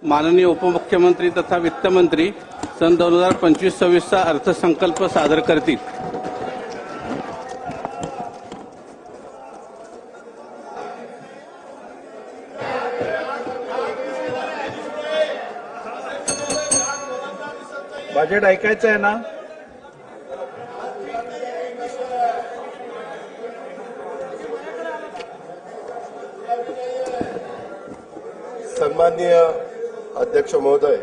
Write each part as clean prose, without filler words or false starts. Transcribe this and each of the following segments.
माननीय उपमुख्यमंत्री तथा वित्तमंत्री सन 2025-26 चा अर्थसंकल्प सादर करतील। बजेट ऐकायचं आहे ना? सन्माननीय अध्यक्ष महोदय,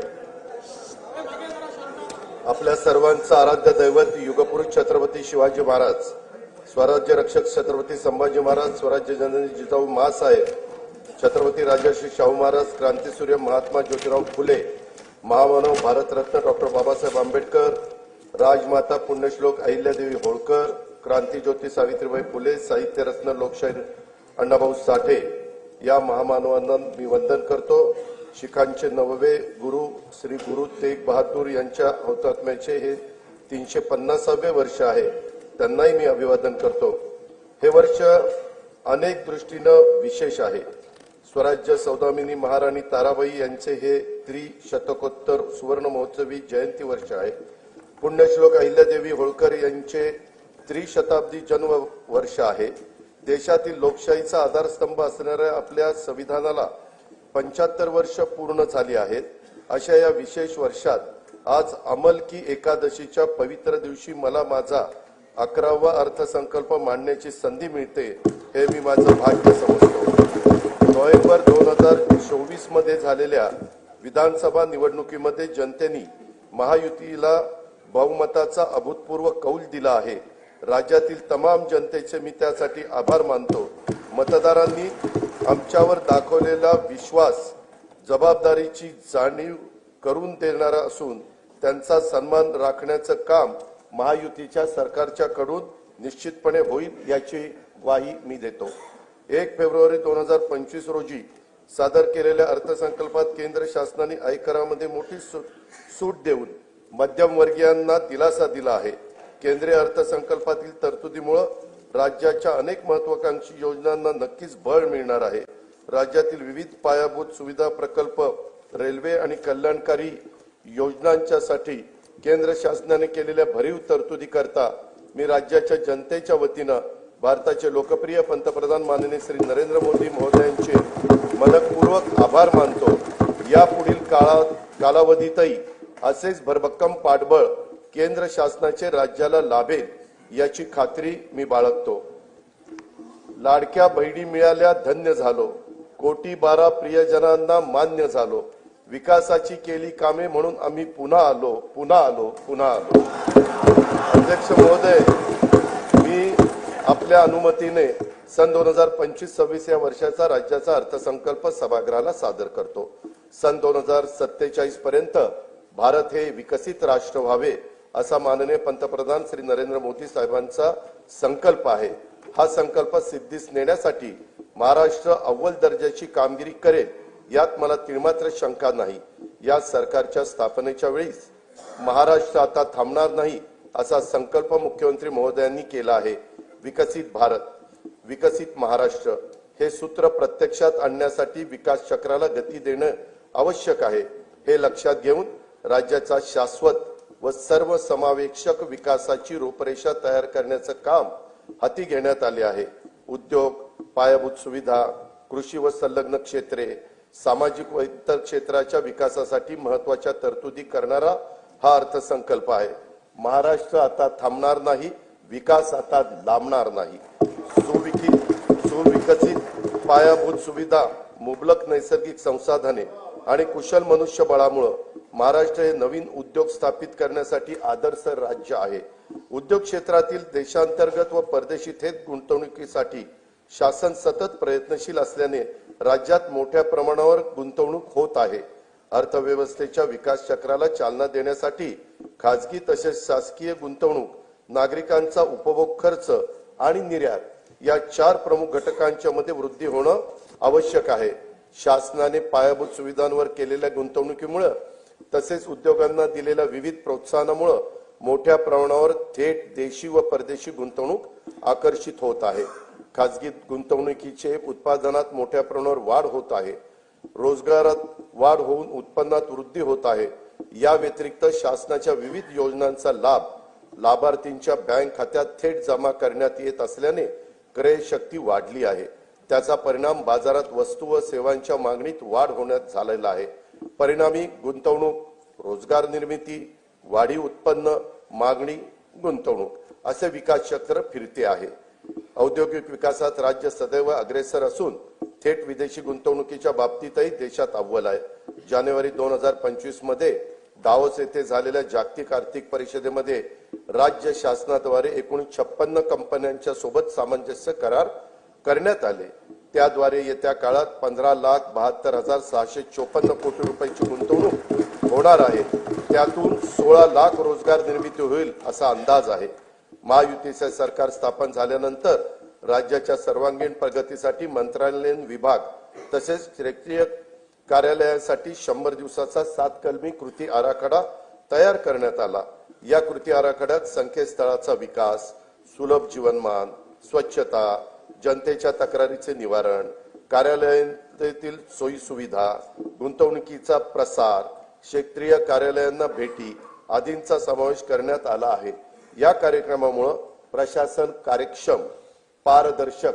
आपल्या सर्वांचं आराध्य दैवत युगपुरुष छत्रपती शिवाजी महाराज, स्वराज्य रक्षक छत्रपती संभाजी महाराज, स्वराज्य जननी जिजाऊ माँसाहेब, छत्रपती राजर्षी शाहू महाराज, क्रांतीसूर्य महात्मा ज्योतिराव फुले, महामानव भारतरत्न डॉक्टर बाबासाहेब आंबेडकर, राजमाता पुण्यश्लोक अहिल्यादेवी होळकर, क्रांतीज्योती सावित्रीबाई फुले, साहित्यरत्न लोकशाहीर अण्णाभाऊ साठे या महामानवांना मी वंदन करतो। शिखांचे नववे गुरु श्री गुरु तेग बहादूर यांच्या हुतात्म्याचे हे 350वे वर्ष आहे, त्यांनाही मी अभिवादन करतो। हे वर्ष अनेक दृष्टीनं विशेष आहे। स्वराज्य सौदामिनी महाराणी ताराबाई यांचे हे त्रिशतकोत्तर सुवर्ण महोत्सवी जयंती वर्ष आहे। पुण्यश्लोक अहिल्यादेवी होळकर यांचे त्रिशताब्दी जन्म वर्ष आहे। देशातील लोकशाहीचा आधारस्तंभ असणाऱ्या आपल्या संविधानाला 75 वर्ष पूर्ण झाली आहेत। अशा या विशेष वर्षात आज अंमल की एकादशीच्या पवित्र दिवशी मला माझा 11वा अर्थसंकल्प मांडण्याची संधी मिळते, हे मी माझं भाग्य समजतो। नोव्हेंबर 2024 मध्ये झालेल्या विधानसभा निवडणुकीमध्ये जनतेने महायुतीला बहुमताचा अभूतपूर्व कौल दिला आहे। राज्यातील तमाम जनतेचे मी त्यासाठी आभार मानतो। मतदारांनी आमच्यावर दाखवलेला विश्वास जबाबदारीची जाणीव करून देणारा असून त्यांचा सन्मान राखण्याचं काम महायुतीच्या सरकारच्याकडून निश्चितपणे होईल याची ग्वाही मी देतो। 1 फेब्रुवारी 2025 रोजी सादर केलेल्या अर्थसंकल्पात केंद्र शासनाने आयकरामध्ये मोठी सूट देऊन मध्यमवर्गीयांना दिलासा दिला आहे। केंद्रीय अर्थसंकल्पातील तरतुदीमुळे राज्याच्या अनेक महत्वाकांक्षी योजनांना नक्कीच बळ मिळणार आहे। राज्यातील विविध पायाभूत सुविधा प्रकल्प, रेल्वे आणि कल्याणकारी योजनांच्यासाठी केंद्र शासनाने केलेल्या भरीव तरतुदी करता मी राज्याच्या जनतेच्या वतीनं भारताचे लोकप्रिय पंतप्रधान माननीय श्री नरेंद्र मोदी महोदयांचे मनपूर्वक आभार मानतो। यापुढील कालावधीतही असेच भरभक्कम पाठबळ केंद्र शासनाचे राज्याला लाभेल याची खात्री मी बाळगतो। लाडक्या बहिणी मिळाल्या धन्य झालो, कोटी 12 प्रियजनांना मान्य झालो, विकासाची केली कामे म्हणून आम्ही पुन्हा आलो। अध्यक्ष महोदय, मी आपल्या अनुमतीने सन 2025-26 या वर्षाचा राज्याचा अर्थसंकल्प सभागृहाला सादर करतो। सन 2047 पर्यंत भारत हे विकसित राष्ट्र व्हावे असा माननीय पंतप्रधान श्री नरेंद्र मोदी साहेबांचा संकल्प आहे। हा संकल्प सिद्धीस नेण्यासाठी महाराष्ट्र अव्वल दर्जाची कामगिरी करेल यात मला तिळमात्र शंका नाही। या सरकारच्या स्थापनेच्या वेळीस महाराष्ट्र आता थांबणार नाही असा संकल्प मुख्यमंत्री महोदयांनी केला आहे। विकसित भारत, विकसित महाराष्ट्र हे सूत्र प्रत्यक्षात आणण्यासाठी विकास चक्राला गती देणं आवश्यक आहे। हे लक्षात घेऊन राज्याचा शाश्वत व सर्वसमावेशक विकासाची रूपरेषा तयार करण्याचं काम हाती घेण्यात आले आहे। उद्योग, पायाभूत सुविधा, कृषी व संलग्न क्षेत्रे, सामाजिक व इतर क्षेत्राच्या विकासासाठी महत्त्वाच्या तरतुदी करणारा हा अर्थसंकल्प आहे। महाराष्ट्र आता थांबणार नाही, विकास आता लांबणार नाही। सुविकसित पायाभूत सुविधा, मुबलक नैसर्गिक संसाधने आणि कुशल मनुष्यबळामुळे महाराष्ट्र हे नवीन उद्योग स्थापित करण्यासाठी आदर्श राज्य आहे। उद्योग क्षेत्रातील देशांतर्गत व परदेशी थेट गुंतवणुकीसाठी शासन सतत प्रयत्नशील असल्याने राज्यात मोठ्या प्रमाणावर गुंतवणूक होत आहे। अर्थव्यवस्थेच्या विकास चक्राला चालना देण्यासाठी खासगी तसेच शासकीय गुंतवणूक, नागरिकांचा उपभोग खर्च आणि निर्यात या 4 प्रमुख घटकांच्या मध्ये वृद्धी होणं आवश्यक आहे। शासनाने पायाभूत सुविधांवर केलेल्या गुंतवणुकीमुळे तसेच उद्योगांना दिलेल्या विविध प्रोत्साहनामुळे मोठ्या प्रमाणावर थेट देशी व परदेशी गुंतवणूक आकर्षित होत आहे। खासगी गुंतवणुकीचे उत्पादनात मोठ्या प्रमाणावर वाढ होत आहे। रोजगारात वाढ होऊन उत्पन्नात वृद्धी होत आहे। या व्यतिरिक्त शासनाच्या विविध योजनांचा लाभ लाभार्थींच्या बँक खात्यात थेट जमा करण्यात येत असल्याने क्रय शक्ती वाढली आहे। त्याचा परिणाम बाजारात वस्तू व सेवांच्या मागणीत वाढ होण्यात झालेला आहे। परिणामी गुंतवणूक, रोजगार निर्मिती, वाढीव उत्पन्न, मागणी, गुंतवणूक असे विकास चक्र फिरते आहे। औद्योगिक विकासात राज्य सदैव अग्रेसर असून थेट विदेशी गुंतवणुकीच्या बाबतीतही देशात अव्वल आहे। जानेवारी 2025 मध्ये दावोस येथे झालेल्या जागतिक आर्थिक परिषदेमध्ये राज्य शासनाद्वारे एकूण 56 कंपन्यांच्या सोबत सामंजस्य करार करण्यात आले। त्याद्वारे येत्या काळात 15,72,654 कोटी रुपयांची गुंतवणूक होणार आहे। त्यातून 16 लाख रोजगार निर्मिती होईल असा अंदाज आहे। महायुतीचे सरकार स्थापन झाल्यानंतर राज्याच्या सर्वांगीण प्रगतीसाठी मंत्रालयीन विभाग तसेच क्षेत्रीय कार्यालयासाठी 100 दिवसाचा 7 कलमी कृती आराखडा तयार करण्यात आला। या कृती आराखड्यात संकेतस्थळाचा विकास, सुलभ जीवनमान, स्वच्छता, जनतेच्या तक्रारीचे निवारण, कार्यालयातील सोयी सुविधा, गुंतवणुकीचा प्रसार, क्षेत्रीय कार्यालयांना भेटी आदींचा समावेश करण्यात आला आहे। या कार्यक्रमामुळे प्रशासन कार्यक्षम, पारदर्शक,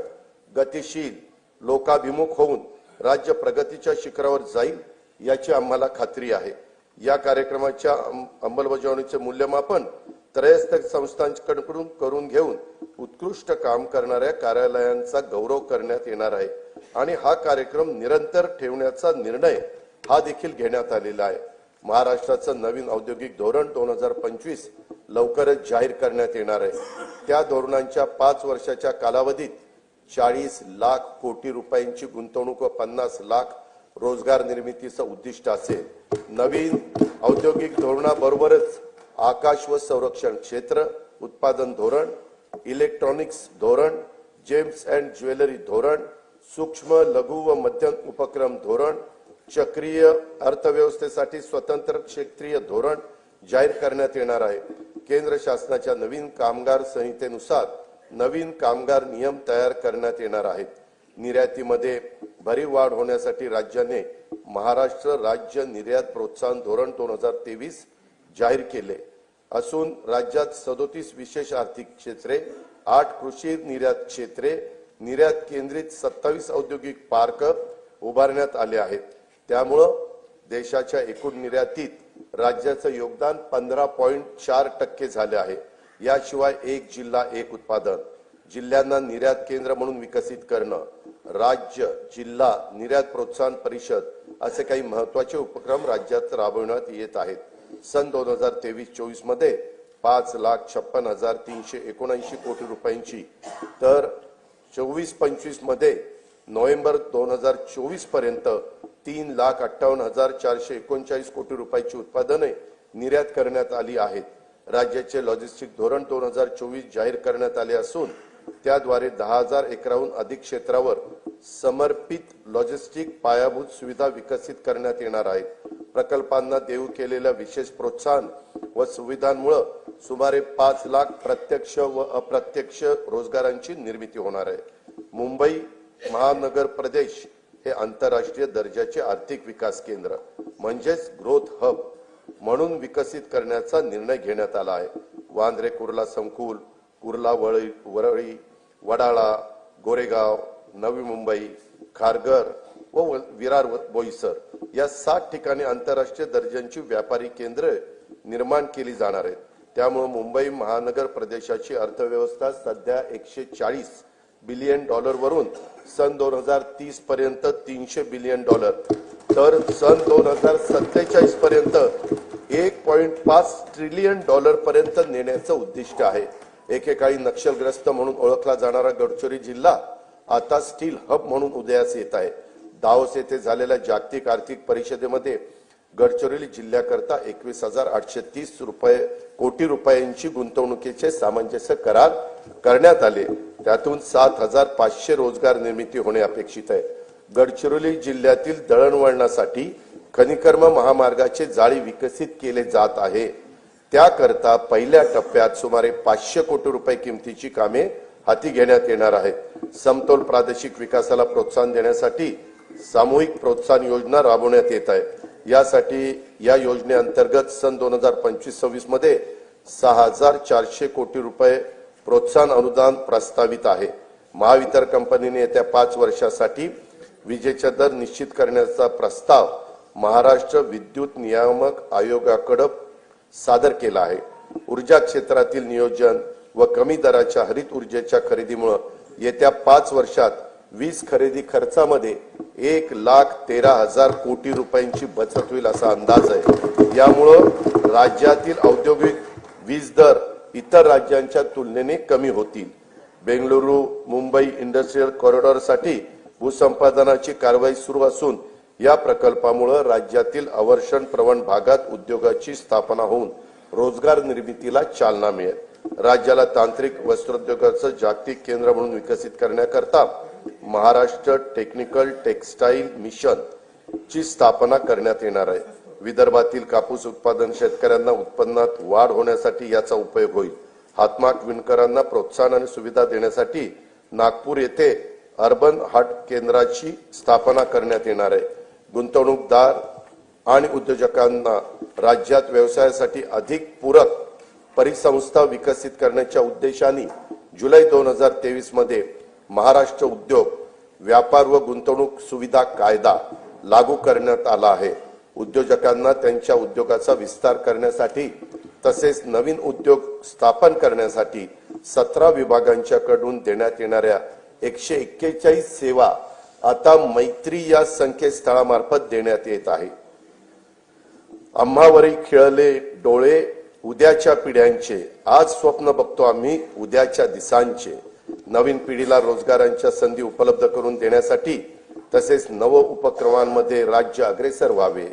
गतिशील, लोकाभिमुख होऊन राज्य प्रगतीच्या शिखरावर जाईल याची आम्हाला खात्री आहे। या कार्यक्रमाच्या अंमलबजावणीचे मूल्यमापन त्रयस्थ संस्थांकडून करून घेऊन उत्कृष्ट काम करणाऱ्या कार्यालयांचा गौरव करण्यात येणार आहे आणि हा कार्यक्रम निरंतर ठेवण्याचा निर्णय हा देखील घेण्यात आलेला आहे। महाराष्ट्राचं नवीन औद्योगिक धोरण 2025 लवकरच जाहीर करण्यात येणार आहे। त्या धोरणांच्या 5 वर्षाच्या कालावधीत 40 लाख कोटी रुपयांची गुंतवणूक व 50 लाख रोजगार निर्मितीचं उद्दिष्ट असेल। नवीन औद्योगिक धोरणाबरोबरच आकाश व संरक्षण क्षेत्र उत्पादन धोरण, इलेक्ट्रॉनिक्स धोरण, जेम्स अँड ज्वेलरी धोरण, सूक्ष्म लघु व मध्यम उपक्रम धोरण, चक्रीय अर्थव्यवस्थेसाठी स्वतंत्र क्षेत्रीय धोरण जाहीर करण्यात येणार आहे। केंद्र शासनाच्या नवीन कामगार संहितेनुसार नवीन कामगार नियम तयार करण्यात येणार आहेत। निर्यातीमध्ये भरीव वाढ होण्यासाठी राज्याने महाराष्ट्र राज्य निर्यात प्रोत्साहन धोरण 2023 जाहीर केले असून राज्यात 37 विशेष आर्थिक क्षेत्रे, 8 कृषी निर्यात क्षेत्रे, निर्यात केंद्रित 27 औद्योगिक पार्क उभारण्यात आले आहेत। त्यामुळे देशाच्या एकूण निर्यातीत राज्याचं योगदान 15.4% झाले आहे। याशिवाय एक जिल्हा एक उत्पादन, जिल्ह्यांना निर्यात केंद्र म्हणून विकसित करणं, राज्य जिल्हा निर्यात प्रोत्साहन परिषद असे काही महत्त्वाचे उपक्रम राज्यात राबवण्यात येत आहेत। सन 2023-24 मध्ये 5,56,379 कोटी रुपयांची तर 24-25 मध्ये नोव्हेंबर 2024 पर्यंत 3,58,439 कोटी रुपयाची उत्पादने निर्यात करण्यात आली आहेत। राज्याचे लॉजिस्टिक धोरण 2024 जाहीर करण्यात आले असून त्याद्वारे 10,000 एकराहून अधिक क्षेत्रावर समर्पित लॉजिस्टिक पायाभूत सुविधा विकसित करण्यात येणार आहेत। प्रकल्पांना देऊ केलेल्या विशेष प्रोत्साहन व सुविधांमुळे सुमारे 5 लाख प्रत्यक्ष व अप्रत्यक्ष रोजगारांची निर्मिती होणार आहे। मुंबई महानगर प्रदेश हे आंतरराष्ट्रीय दर्जाचे आर्थिक विकास केंद्र म्हणजेच ग्रोथ हब म्हणून विकसित करण्याचा निर्णय घेण्यात आला आहे। वांद्रे कुर्ला संकुल, कुर्ला वरळी, वडाळा, गोरेगाव, नवी मुंबई, खारघर व विरार बोईसर या 7 ठिकाणी आंतरराष्ट्रीय दर्जाची व्यापारी केंद्र निर्माण केली जाणार आहेत। त्यामुळे मुंबई महानगर प्रदेशाची अर्थव्यवस्था सध्या $140 बिलियन वरून सन 2030 पर्यंत $300 बिलियन तर सन 2047 पर्यंत $1.5 ट्रिलियन पर्यंत नेण्याचं उद्दिष्ट आहे। एकेकाळी नक्षलग्रस्त म्हणून ओळखला जाणारा गडचिरोली जिल्हा आता स्टील हब म्हणून उदयास येत आहे। दावोस येथे झालेल्या जागतिक आर्थिक परिषदेमध्ये गडचिरोली जिल्ह्याकरता 21,830 कोटी रुपयांची गुंतवणुकीचे सामंजस्य करार करण्यात आले। त्यातून 7,500 रोजगार निर्मिती होणे अपेक्षित आहे। गडचिरोली जिल्ह्यातील दळणवळणासाठी खनिकर्म महामार्गाचे जाळी विकसित केले जात आहे। त्याकरता पहिल्या टप्प्यात सुमारे 500 कोटी रुपये किमतीची कामे हाती घेण्यात येणार आहेत। समतोल प्रादेशिक विकासाला प्रोत्साहन देण्यासाठी सामूहिक प्रोत्साहन योजना राबवण्यात येत आहे। यासाठी या योजनेअंतर्गत सन 2025-26 मध्ये 6,400 कोटी रुपये प्रोत्साहन अनुदान प्रस्तावित आहे। महावितरण कंपनीने येत्या 5 वर्षासाठी विजेचा दर निश्चित करण्याचा प्रस्ताव महाराष्ट्र विद्युत नियामक आयोगाकडे सादर केला आहे। ऊर्जा क्षेत्रातील नियोजन व कमी दराच्या हरित ऊर्जेच्या खरेदीमुळे येत्या 5 वर्षात वीज खरेदी खर्चामध्ये 1,13,000 कोटी रुपयांची बचत होईल असा अंदाज आहे। यामुळे राज्यातील औद्योगिक वीज दर इतर राज्यांच्या तुलनेने कमी होतील। बेंगळुरू मुंबई इंडस्ट्रियल कॉरिडॉरसाठी भूसंपादनाची कारवाई सुरू असून या प्रकल्पामुळे राज्यातील अवर्षण प्रवण भागात उद्योगाची स्थापना होऊन रोजगार निर्मितीला चालना मिळेल। राज्याला तांत्रिक वस्त्रोद्योगाचं जागतिक केंद्र म्हणून विकसित करण्याकरता महाराष्ट्र टेक्निकल टेक्सटाईल मिशन ची स्थापना करण्यात येणार आहे। विदर्भातील कापूस उत्पादन शेतकऱ्यांना उत्पन्नात वाढ होण्यासाठी याचा उपयोग होईल। हातमाग विणकरांना प्रोत्साहन आणि सुविधा देण्यासाठी नागपूर येथे अर्बन हाट केंद्राची स्थापना करण्यात येणार आहे। गुंतवणूकदार आणि उद्योजकांना राज्यात व्यवसायासाठी अधिक पूरक परिसंस्था विकसित करण्याच्या उद्देशाने जुलै 2023 मध्ये महाराष्ट्र उद्योग व्यापार व गुंतवणूक सुविधा कायदा लागू करण्यात आला आहे। उद्योजकांना त्यांच्या उद्योगाचा विस्तार करण्यासाठी तसेच नवीन उद्योग स्थापन करण्यासाठी 17 विभागांच्याकडून देण्यात येणाऱ्या 141 सेवा आता मैत्री या संकेतस्थळामार्फत देण्यात येत आहे। आम्हावरी खिळले डोळे उद्याच्या पिढ्यांचे, आज स्वप्न बघतो आम्ही उद्याच्या दिसांचे। नवीन पिढीला रोजगारांच्या संधी उपलब्ध करून देण्यासाठी तसेच नव उपक्रमांमध्ये राज्य अग्रेसर व्हावे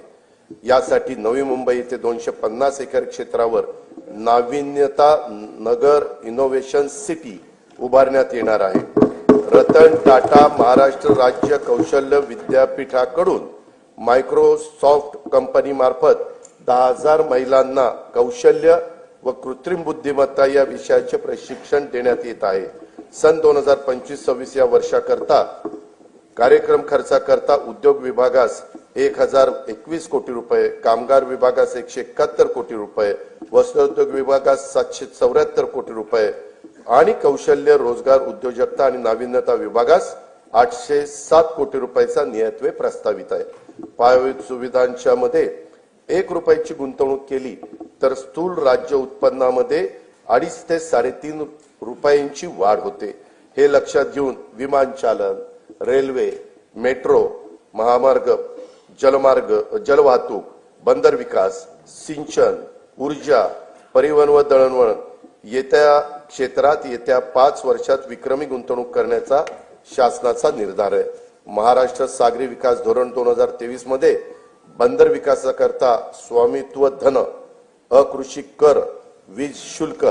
यासाठी नवी मुंबई येथे 250 एकर क्षेत्रावर नाविन्यता नगर इनोव्हेशन सिटी उभारण्यात येणार आहे। रतन टाटा महाराष्ट्र राज्य कौशल्य विद्यापीठाकडून मायक्रोसॉफ्ट कंपनी मार्फत 10,000 महिलांना कौशल्य व कृत्रिम बुद्धिमत्ता या विषयाचे प्रशिक्षण देण्यात येत आहे। सन 2025-26 या वर्षाकरता कार्यक्रम खर्चाकरता उद्योग विभागास 1,021 कोटी रुपये, कामगार विभागास 171 कोटी रुपये, वस्त्रोद्योग विभागास 774 कोटी रुपये आणि कौशल्य रोजगार उद्योजकता आणि नाविन्यता विभागास 807 कोटी रुपयाचा नियतव्यय प्रस्तावित आहे। पायाभूत सुविधांच्या मध्ये 1 रुपयाची गुंतवणूक केली तर स्थूल राज्य उत्पन्नामध्ये 2.5 ते 3.5 रुपयांची वाढ होते। हे लक्षात घेऊन विमानचालन, रेल्वे, मेट्रो, महामार्ग, जलमार्ग, जलवाहतूक, बंदर विकास, सिंचन, ऊर्जा, परिवहन व दळणवळण येत्या क्षेत्रात येत्या 5 वर्षात विक्रमी गुंतवणूक करण्याचा शासनाचा निर्धार आहे। महाराष्ट्र सागरी विकास धोरण 2023 मध्ये बंदर विकासाकरता स्वामित्व धन, अकृषी कर, वीज शुल्क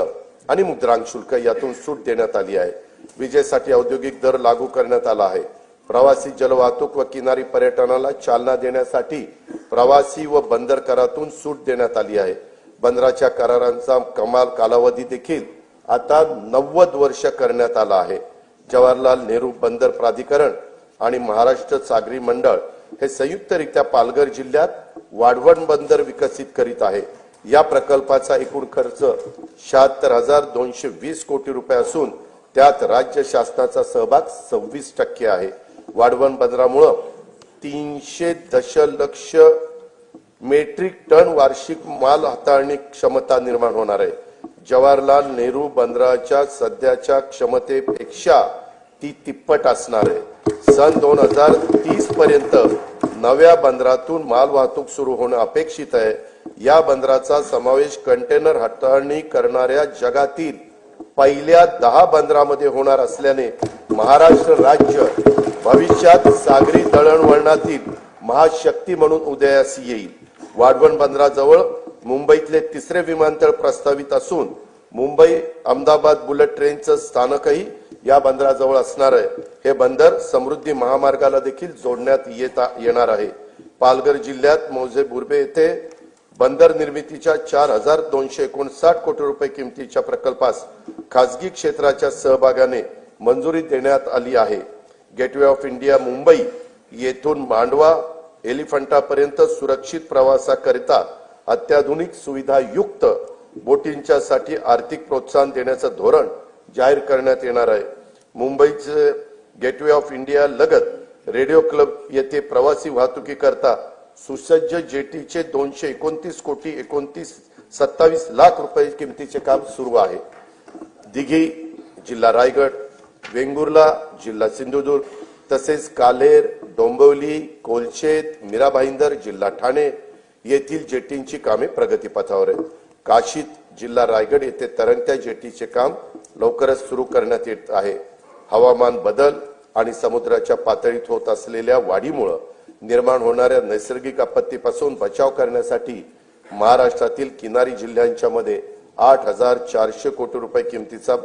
आणि मुद्रांक शुल्क यातून सूट देण्यात आली आहे। विजेसाठी औद्योगिक दर लागू करण्यात आला आहे। प्रवासी जलवाहतूक व किनारी पर्यटनाला चालना देण्यासाठी प्रवासी व बंदर करातून सूट देण्यात आली आहे। बंदराच्या करारांचा कमाल कालावधी देखील आता 90 वर्ष करण्यात आला आहे। जवाहरलाल नेहरू बंदर प्राधिकरण आणि महाराष्ट्र सागरी मंडळ हे संयुक्तरित्या पालघर जिल्ह्यात वाढवण बंदर विकसित करीत आहे। या प्रकल्पाचा एकूण खर्च 76,220 कोटी रुपये असून त्यात राज्य शासनाचा सहभाग 26% आहे। वाढवण बंदरामुळे 300 दशलक्ष मेट्रिक टन वार्षिक माल हाताळणी क्षमता निर्माण होणार आहे। जवाहरलाल नेहरू बंदराच्या सध्याच्या क्षमतेपेक्षा ती तिप्पट असणार आहे। सन 2030 पर्यंत नव्या बंदरातून माल वाहतूक सुरू होणे अपेक्षित आहे। या बंदराचा समावेश कंटेनर हाताळणी करणाऱ्या जगातील पहिल्या 10 बंदरामध्ये होणार असल्याने महाराष्ट्र राज्य भविष्यात सागरी दळणवळणातील महाशक्ती म्हणून उदयास येईल। वाढवण बंदराजवळ मुंबईतले 3रे विमानतळ प्रस्तावित असून मुंबई अहमदाबाद बुलेट ट्रेनचं स्थानकही या बंदराजवळ असणार आहे। हे बंदर समृद्धी महामार्गाला देखील जोडण्यात येणार आहे। पालघर जिल्ह्यात मौजे बुर्बे येथे बंदर निर्मितीच्या 4,259 कोटी रुपये किमतीच्या प्रकल्पास खासगी क्षेत्राच्या सहभागाने मंजुरी देण्यात आली आहे। गेटवे ऑफ इंडिया मुंबई येथून मांडवा एलिफंटापर्यंत सुरक्षित प्रवासाकरिता अत्याधुनिक सुविधायुक्त बोटींच्यासाठी आर्थिक प्रोत्साहन देण्याचं धोरण जाहीर करण्यात येणार आहे. मुंबईचे गेटवे ऑफ इंडिया लगत रेडिओ क्लब येथे प्रवासी वाहतुकीकरता सुसज्ज जेटीचे 229 कोटी 27 लाख रुपये किमतीचे काम सुरू आहे. दिघी जिल्हा रायगड, वेंगुर्ला जिल्हा सिंधुदुर्ग तसेच कालेर, डोंबिवली, कोलशेत, मीरा भाईंदर जिल्हा ठाणे येथील जेटींची कामे प्रगतीपथावर आहेत. काशीत जिल्हा रायगड येथे तरंगत्या जेटीचे काम लवकरच सुरू करण्यात येत आहे. हवामान बदल आणि समुद्राच्या पातळीत होत असलेल्या वाढीमुळे निर्माण होणाऱ्या नैसर्गिक आपत्तीपासून बचाव करण्यासाठी महाराष्ट्रातील किनारी जिल्ह्यांच्या मध्ये 8,400 कोटी रुपये किमतीचा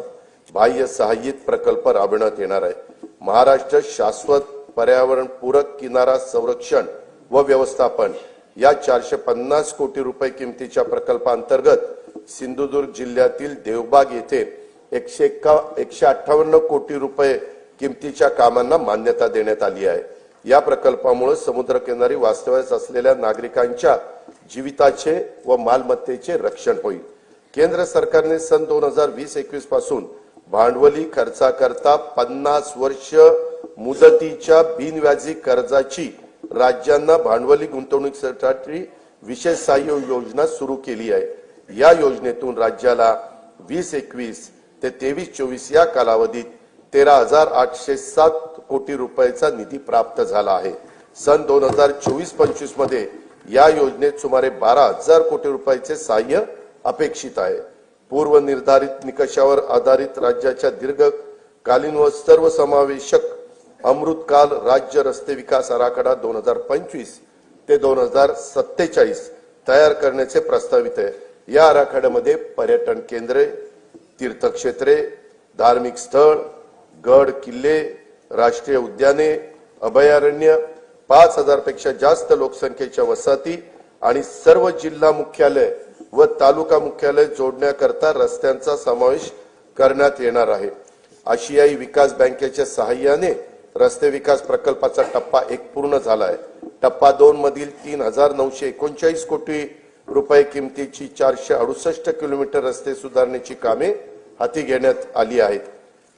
बाह्य सहाय्यित प्रकल्प राबविण्यात येणार आहे. महाराष्ट्र शाश्वत पर्यावरण पूरक किनारा संरक्षण व व्यवस्थापन या 450 कोटी रुपये किमतीच्या प्रकल्पांतर्गत सिंधुदुर्ग जिल्ह्यातील देवबाग येथे 158 कोटी रुपये किमतीच्या कामांना मान्यता देण्यात आली आहे. या प्रकल्पामुळे समुद्रकिनारी वास्तव्यास असलेल्या नागरिकांच्या जीविताचे व मालमत्तेचे रक्षण होईल. केंद्र सरकारने सन 2020-21 पासून भांडवली खर्चाकरता 50 वर्ष मुदतीच्या बिनव्याजी कर्जाची राज्यांना भांडवली गुंतवणुकीसाठी विशेष सहाय्य योजना सुरू केली आहे. या योजनेतून राज्याला 2021 ते 23-24 या कालावधीत 13,807 कोटी रुपयाचा निधी प्राप्त झाला आहे. सन 2024-25 मध्ये या योजनेत सुमारे 12,000 कोटी रुपयाचे सहाय्य अपेक्षित आहे. पूर्व निर्धारित निकषावर आधारित राज्याच्या दीर्घकालीन व सर्वसमावेशक अमृतकाल राज्य रस्ते विकास आराखडा 2025 ते 2047 तयार करण्याचे प्रस्तावित आहे. या आराखड्यामध्ये पर्यटन केंद्रे, तीर्थक्षेत्रे, धार्मिक स्थळ, गड किल्ले, राष्ट्रीय उद्याने, अभयारण्य, 5,000 पेक्षा जास्त लोकसंख्येच्या वसाहती आणि सर्व जिल्हा मुख्यालय व तालुका मुख्यालय जोडण्याकरता रस्त्यांचा समावेश करण्यात येणार आहे. आशियाई विकास बँकेच्या सहाय्याने रस्ते विकास प्रकल्पाचा टप्पा 1 पूर्ण झाला आहे. टप्पा 2 मधील 3,939 कोटी रुपये किमतीची 468 किलोमीटर रस्ते सुधारण्याची कामे हाती घेण्यात आली आहेत.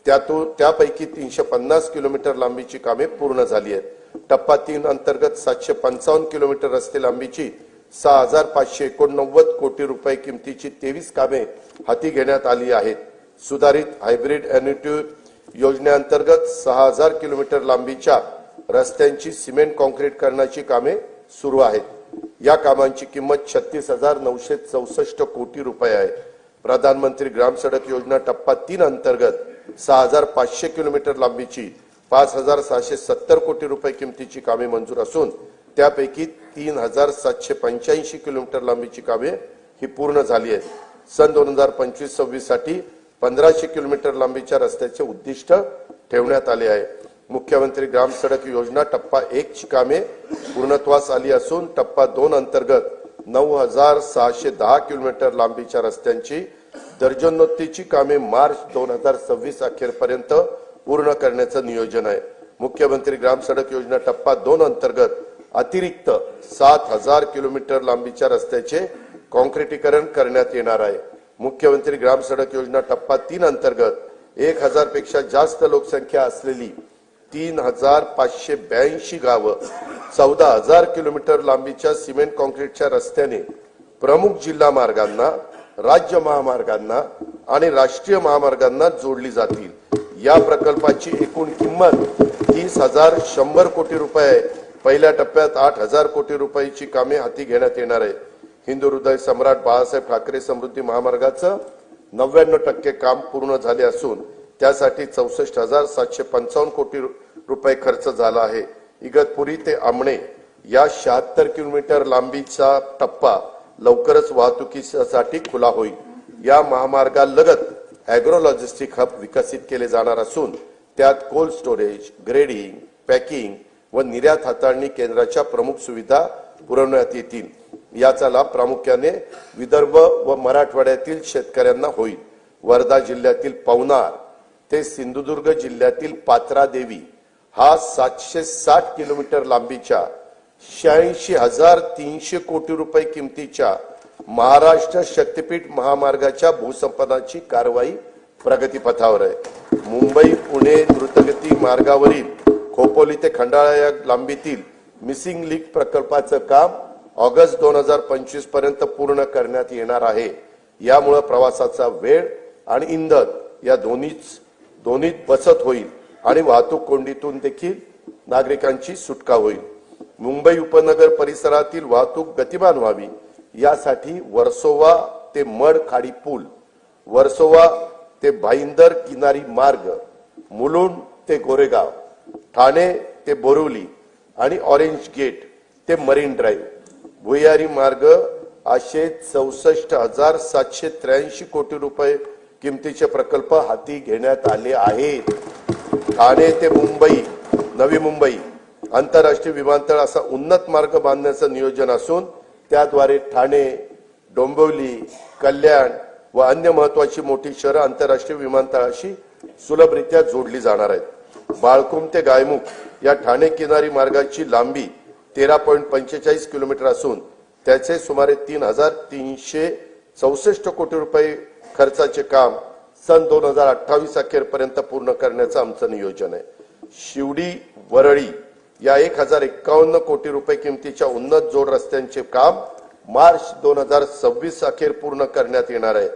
त्यापैकी 350 किलोमीटर लांबीची कामे पूर्ण झाली आहेत. टप्पा 3 अंतर्गत 755 किलोमीटर रस्ते लांबीची 6,589 कोटी रुपये किमतीची 23 कामे हाती घेण्यात आली आहेत. सुधारित हायब्रिड एन्युटी योजनेअंतर्गत 6,000 किलोमीटर लांबीच्या रस्त्यांची सिमेंट कॉन्क्रीट करण्याची कामे सुरू आहेत. या कामांची किंमत 36,964 कोटी रुपये आहे. प्रधानमंत्री ग्राम सडक योजना टप्पा 3 अंतर्गत 6,500 किलोमीटर लांबीची 5,670 कोटी रुपये किमतीची कामे मंजूर असून त्यापैकी 3,785 किलोमीटर लांबीची कामे ही पूर्ण झाली आहेत. सन 2025-26 साठी 1,500 किलोमीटर लांबीच्या रस्त्याचे उद्दिष्ट ठेवण्यात आले आहे. मुख्यमंत्री ग्राम सडक योजना टप्पा 1 ची कामे पूर्णत्वास आली असून टप्पा 2 अंतर्गत 9,610 किलोमीटर लांबीच्या रस्त्यांची दर्जनोत्तीची कामे मार्च 2026 अखेरपर्यंत पूर्ण करण्याचं नियोजन आहे. मुख्यमंत्री ग्राम सडक योजना टप्पा 2 अंतर्गत अतिरिक्त 7,000 किलोमीटर लांबीच्या रस्त्याचे कॉन्क्रिटीकरण करण्यात येणार आहे. मुख्यमंत्री ग्राम सडक योजना टप्पा 3 अंतर्गत 1,000 पेक्षा जास्त लोकसंख्या असलेली 3,582 गावं 14,000 किलोमीटर लांबीच्या सिमेंट कॉन्क्रीटच्या रस्त्याने प्रमुख जिल्हा मार्गांना, राज्य महामार्गांना आणि राष्ट्रीय महामार्गांना जोडली जातील. या प्रकल्पाची एकूण किंमत 30,100 कोटी रुपये आहे. पहिल्या टप्प्यात 8,000 कोटी रुपयाची कामे हाती घेण्यात येणार आहे. हिंदू हृदय सम्राट बाळासाहेब ठाकरे समृद्धी महामार्गाचं 99% काम पूर्ण झाले असून त्यासाठी 64,755 कोटी रुपये खर्च झाला आहे. इगतपुरी ते आमणे या 76 किलोमीटर लांबीचा टप्पा लवकरच वाहतुकीसाठी खुला होईल. या महामार्गालगत अॅग्रो लॉजिस्टिक हब विकसित केले जाणार असून त्यात कोल्ड स्टोरेज, ग्रेडिंग, पॅकिंग व निर्यात हाताळणी केंद्राच्या प्रमुख सुविधा पुरवण्यात येतील. याचा लाभ प्रामुख्याने विदर्भ व मराठवाड्यातील शेतकऱ्यांना होईल. वर्धा जिल्ह्यातील पवनार ते सिंधुदुर्ग जिल्ह्यातील पात्रादेवी हा 760 किलोमीटर लांबीच्या 86,300 कोटी रुपये किमतीच्या महाराष्ट्र शक्तीपीठ महामार्गाच्या भूसंपादनाची कारवाई प्रगतीपथावर आहे. मुंबई पुणे द्रुतगती मार्गावरील खोपोली ते खंडाळा या लांबीतील मिसिंग लिंक प्रकल्पाचं काम ऑगस्ट 2025 पर्यंत पूर्ण करण्यात येणार आहे. यामुळे प्रवासाचा वेळ आणि इंधन या दोन्हीत बचत होईल आणि वाहतूक कोंडीतून देखील नागरिकांची सुटका होईल. मुंबई उपनगर परिसरातील वाहतूक गतिमान व्हावी यासाठी वर्सोवा ते मड खाडी पूल, वर्सोवा ते भाईंदर किनारी मार्ग, मुलुंड ते गोरेगाव, ठाणे ते बोरिवली आणि ऑरेंज गेट ते मरीन ड्राईव्ह भुयारी मार्ग असे 64,783 कोटी रुपये किमतीचे प्रकल्प हाती घेण्यात आले आहेत. ठाणे ते मुंबई नवी मुंबई आंतरराष्ट्रीय विमानतळ असा उन्नत मार्ग बांधण्याचं नियोजन असून त्याद्वारे ठाणे, डोंबिवली, कल्याण व अन्य महत्वाची मोठी शहरं आंतरराष्ट्रीय विमानतळाशी सुलभरित्या जोडली जाणार आहेत. बाळकुम ते गायमुख या ठाणे किनारी मार्गाची लांबी 13.45 किलोमीटर असून त्याचे सुमारे 3,364 कोटी रुपये खर्चाचे काम सन 2028 अखेरपर्यंत पूर्ण करण्याचं आमचं नियोजन आहे. शिवडी वरळी या 1,051 कोटी रुपये किमतीच्या उन्नत जोड रस्त्यांचे काम मार्च 2026 अखेर पूर्ण करण्यात येणार आहे.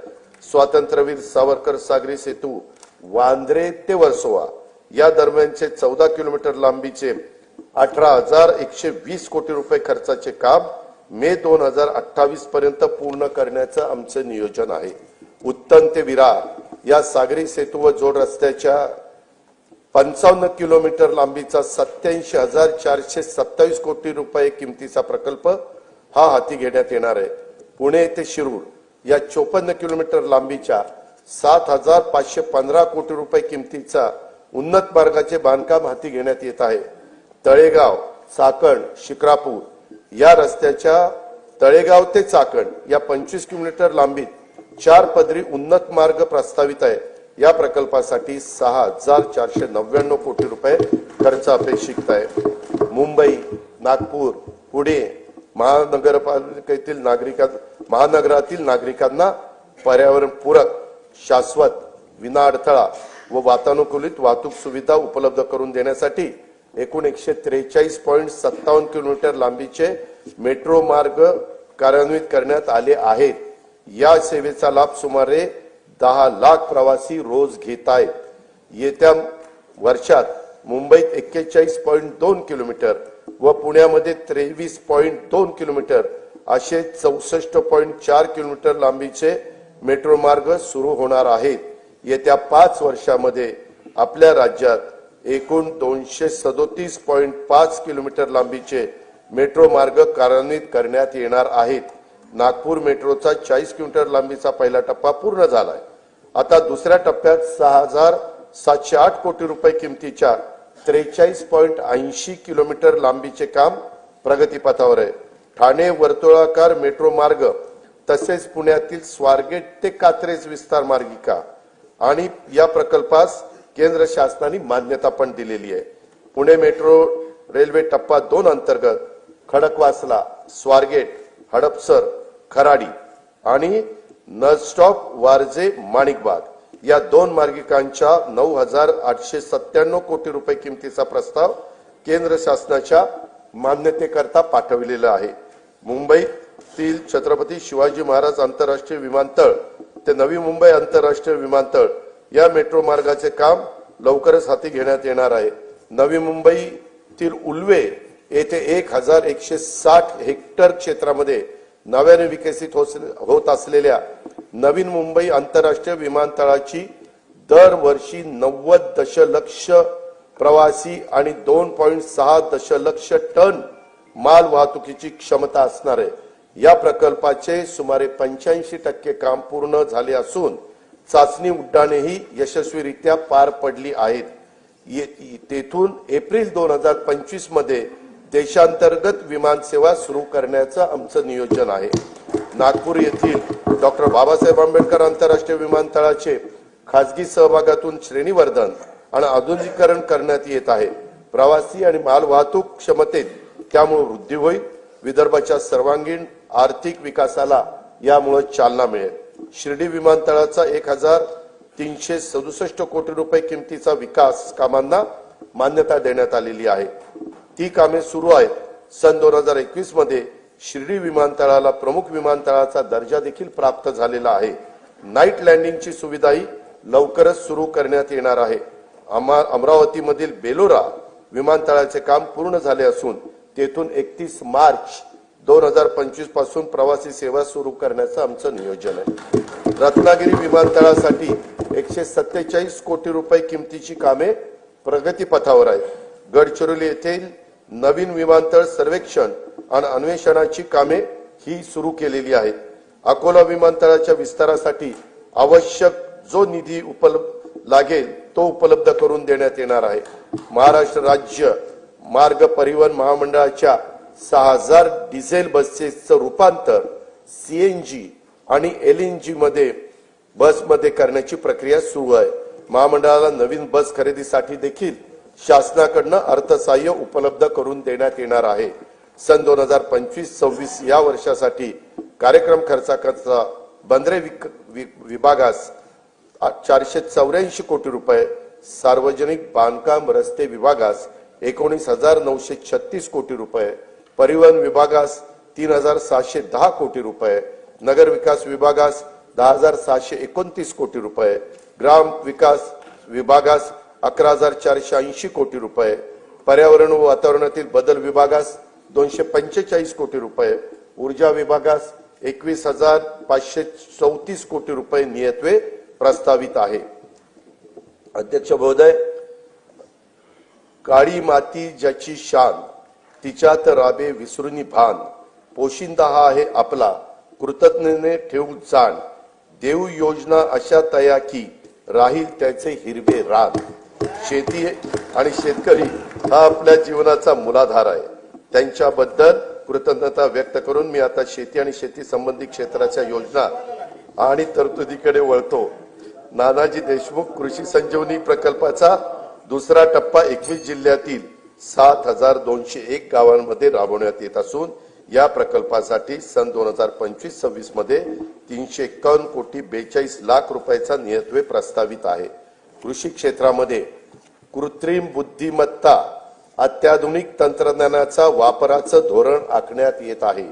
स्वातंत्र्यवीर सावरकर सागरी सेतू वांद्रे ते वर्सोवा या दरम्यानचे 14 किलोमीटर लांबीचे 18,120 कोटी रुपये खर्चाचे काम मे 2028 पर्यंत पूर्ण करण्याचं आमचं नियोजन आहे. उत्तन ते विरार या सागरी सेतू व जोड रस्त्याच्या 55 किलोमीटर लांबीचा 87,427 कोटी रुपये किमतीचा प्रकल्प हा हाती घेण्यात येणार आहे. पुणे ते शिरूर या 54 किलोमीटर लांबीच्या 7,515 कोटी रुपये किमतीचा उन्नत मार्गाचे बांधकाम हाती घेण्यात येत आहे. तळेगाव चाकण शिक्रापूर या रस्त्याच्या तळेगाव ते चाकण या 25 किलोमीटर लांबीत 4 पदरी उन्नत मार्ग प्रस्तावित आहे. या प्रकल्पासाठी 6,499 कोटी रुपये खर्च अपेक्षित आहे. मुंबई, नागपूर, पुणे महानगरातील नागरिकांना पर्यावरणपूरक, शाश्वत, विनाअडथळा व वातानुकूलित वाहतूक सुविधा उपलब्ध करून देण्यासाठी एकूण 143.57 किलोमीटर लांबीचे मेट्रो मार्ग कार्यान्वित करण्यात आले आहेत. या सेवेचा लाभ सुमारे 10 लाख प्रवासी रोज घेत आहेत. येत्या वर्षात मुंबईत 41.2 किलोमीटर व पुण्यामध्ये 23.2 किलोमीटर असे 64.4 किलोमीटर लांबीचे मेट्रो मार्ग सुरू होणार आहेत. येत्या 5 वर्षामध्ये आपल्या राज्यात एकूण 237.5 किलोमीटर लांबीचे मेट्रो मार्ग कार्यान्वित करण्यात येणार आहेत. नागपूर मेट्रोचा 40 किलोमीटर लांबीचा पहिला टप्पा पूर्ण झालाय. आता दुसऱ्या टप्प्यात 6,708 कोटी रुपये किमतीच्या 43.80 किलोमीटर लांबीचे काम प्रगतीपथावर आहे. ठाणे वर्तुळाकार मेट्रो मार्ग तसेच पुण्यातील स्वारगेट ते कात्रज विस्तार मार्गिका आणि या प्रकल्पास केंद्र शासनाने मान्यता पण दिलेली आहे. पुणे मेट्रो रेल्वे टप्पा 2 अंतर्गत खडकवासला, स्वारगेट, हडपसर, खराडी आणि नळस्टॉप वारजे माणिकबाग या 2 मार्गिकांच्या 9,897 कोटी रुपये किमतीचा प्रस्ताव केंद्र शासनाच्या मान्यतेकरता पाठविलेला आहे. मुंबईतील छत्रपती शिवाजी महाराज आंतरराष्ट्रीय विमानतळ ते नवी मुंबई आंतरराष्ट्रीय विमानतळ या मेट्रो मार्गाचे काम लवकरच हाती घेण्यात येणार आहे. नवी मुंबईतील उल्वे येथे 1,160 हेक्टर क्षेत्रामध्ये नव्याने विकसित होत असलेल्या नवीन मुंबई आंतरराष्ट्रीय विमानतळाची दरवर्षी 90 दशलक्ष प्रवासी आणि 2.6 दशलक्ष टन माल वाहतुकीची क्षमता असणार आहे. या प्रकल्पाचे सुमारे 85% काम पूर्ण झाले असून चाचणी उड्डाणेही यशस्वीरित्या पार पडली आहेत. तेथून एप्रिल 2025 मध्ये देशांतर्गत विमानसेवा सुरू करण्याचं आमचं नियोजन आहे. नागपूर येथील डॉक्टर बाबासाहेब आंबेडकर आंतरराष्ट्रीय विमानतळाचे खासगी सहभागातून श्रेणीवर्धन आणि आधुनिकीकरण करण्यात येत आहे. प्रवासी आणि मालवाहतूक क्षमतेत त्यामुळे वृद्धी होईल. विदर्भाच्या सर्वांगीण आर्थिक विकासाला यामुळे चालना मिळेल. शिर्डी विमानतळाचा 1367 कोटी रुपये किमतीचा विकास कामांना मान्यता देण्यात आलेली आहे. ती कामे सुरू आहेत. सन 2021 मध्ये शिर्डी विमानतळाला प्रमुख विमानतळाचा दर्जा देखील प्राप्त झालेला आहे. नाईट लँडिंगची सुविधाही लवकरच सुरू करण्यात येणार आहे. अमरावतीमधील बेलोरा विमानतळाचे काम पूर्ण झाले असून तेथून 31 मार्च 2025 पासून प्रवासी सेवा सुरू करण्याचं आमचं नियोजन आहे. रत्नागिरी विमानतळासाठी 147 कोटी रुपये किमतीची कामे प्रगतीपथावर आहेत. गडचिरोली येथील नवीन विमानतळ सर्वेक्षण आणि अन्वेषणाची कामे ही सुरू केलेली आहेत. अकोला विमानतळाच्या विस्तारासाठी आवश्यक जो निधी लागेल तो उपलब्ध करून देण्यात येणार आहे. महाराष्ट्र राज्य मार्ग परिवहन महामंडळाच्या 6000 डिझेल बसेसचं रूपांतर सीएनजी आणि एलएनजी बसमध्ये करण्याची प्रक्रिया सुरू आहे. महामंडळाला नवीन बस खरेदीसाठी देखील शासनाकडून अर्थसहाय्य उपलब्ध करून देण्यात येणार आहे. सन 2025-26 या वर्षासाठी कार्यक्रम खर्चाकरता बंदरे विभागास 484 कोटी रुपये, सार्वजनिक बांधकाम रस्ते विभागास 19,936 कोटी रुपये, परिवहन विभागास 3,710 कोटी रुपये, नगर विकास विभागास 10,729 कोटी रुपये, ग्राम विकास विभागास 11,480 कोटी रुपये, पर्यावरण व वातावरणातील बदल विभागास 245 कोटी रुपये, ऊर्जा विभागास 21,534 कोटी रुपये नियतवे प्रस्तावित आहे. अध्यक्ष महोदय, काळी माती ज्याची शान तिच्यात राबे विसरुनी भान, पोशिंदा हा आहे आपला कृतज्ञतेने ठेवू जाण, देऊ योजना अशा तया की राहील त्याचे हिरवे रान. शेती आणि शेतकरी हा आपल्या जीवनाचा मूलाधार आहे. त्यांच्याबद्दल कृतज्ञता व्यक्त करून मी आता शेती आणि शेती संबंधी क्षेत्राच्या योजना आणि तरतुदीकडे वळतो. नानाजी देशमुख कृषी संजीवनी प्रकल्पाचा दुसरा टप्पा 21 जिल्ह्यातील 7201 गावांमध्ये राबवण्यात येत असून या प्रकल्पासाठी सन 2025-26 मध्ये 351 कोटी 42 लाख रुपयाचा नियतवे प्रस्तावित आहे. कृषी क्षेत्रामध्ये कृत्रिम बुद्धिमत्ता अत्याधुनिक तंत्रज्ञानाचा वापराचं धोरण आखण्यात येत आहे.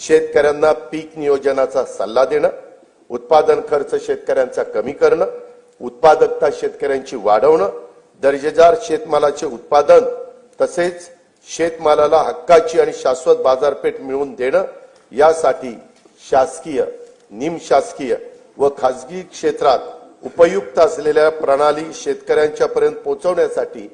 शेतकऱ्यांना पीक नियोजनाचा सल्ला देणं, उत्पादन खर्च शेतकऱ्यांचा कमी करणं, उत्पादकता शेतकऱ्यांची वाढवणं, दर्जेदार शेतमालाचे उत्पादन तसेच शेतमालाला हक्काची आणि शाश्वत बाजारपेठ मिळवून देणं यासाठी शासकीय, निमशासकीय व खासगी क्षेत्रात उपयुक्त असलेल्या प्रणाली शेतकऱ्यांच्या पर्यंत पोहोचवण्यासाठी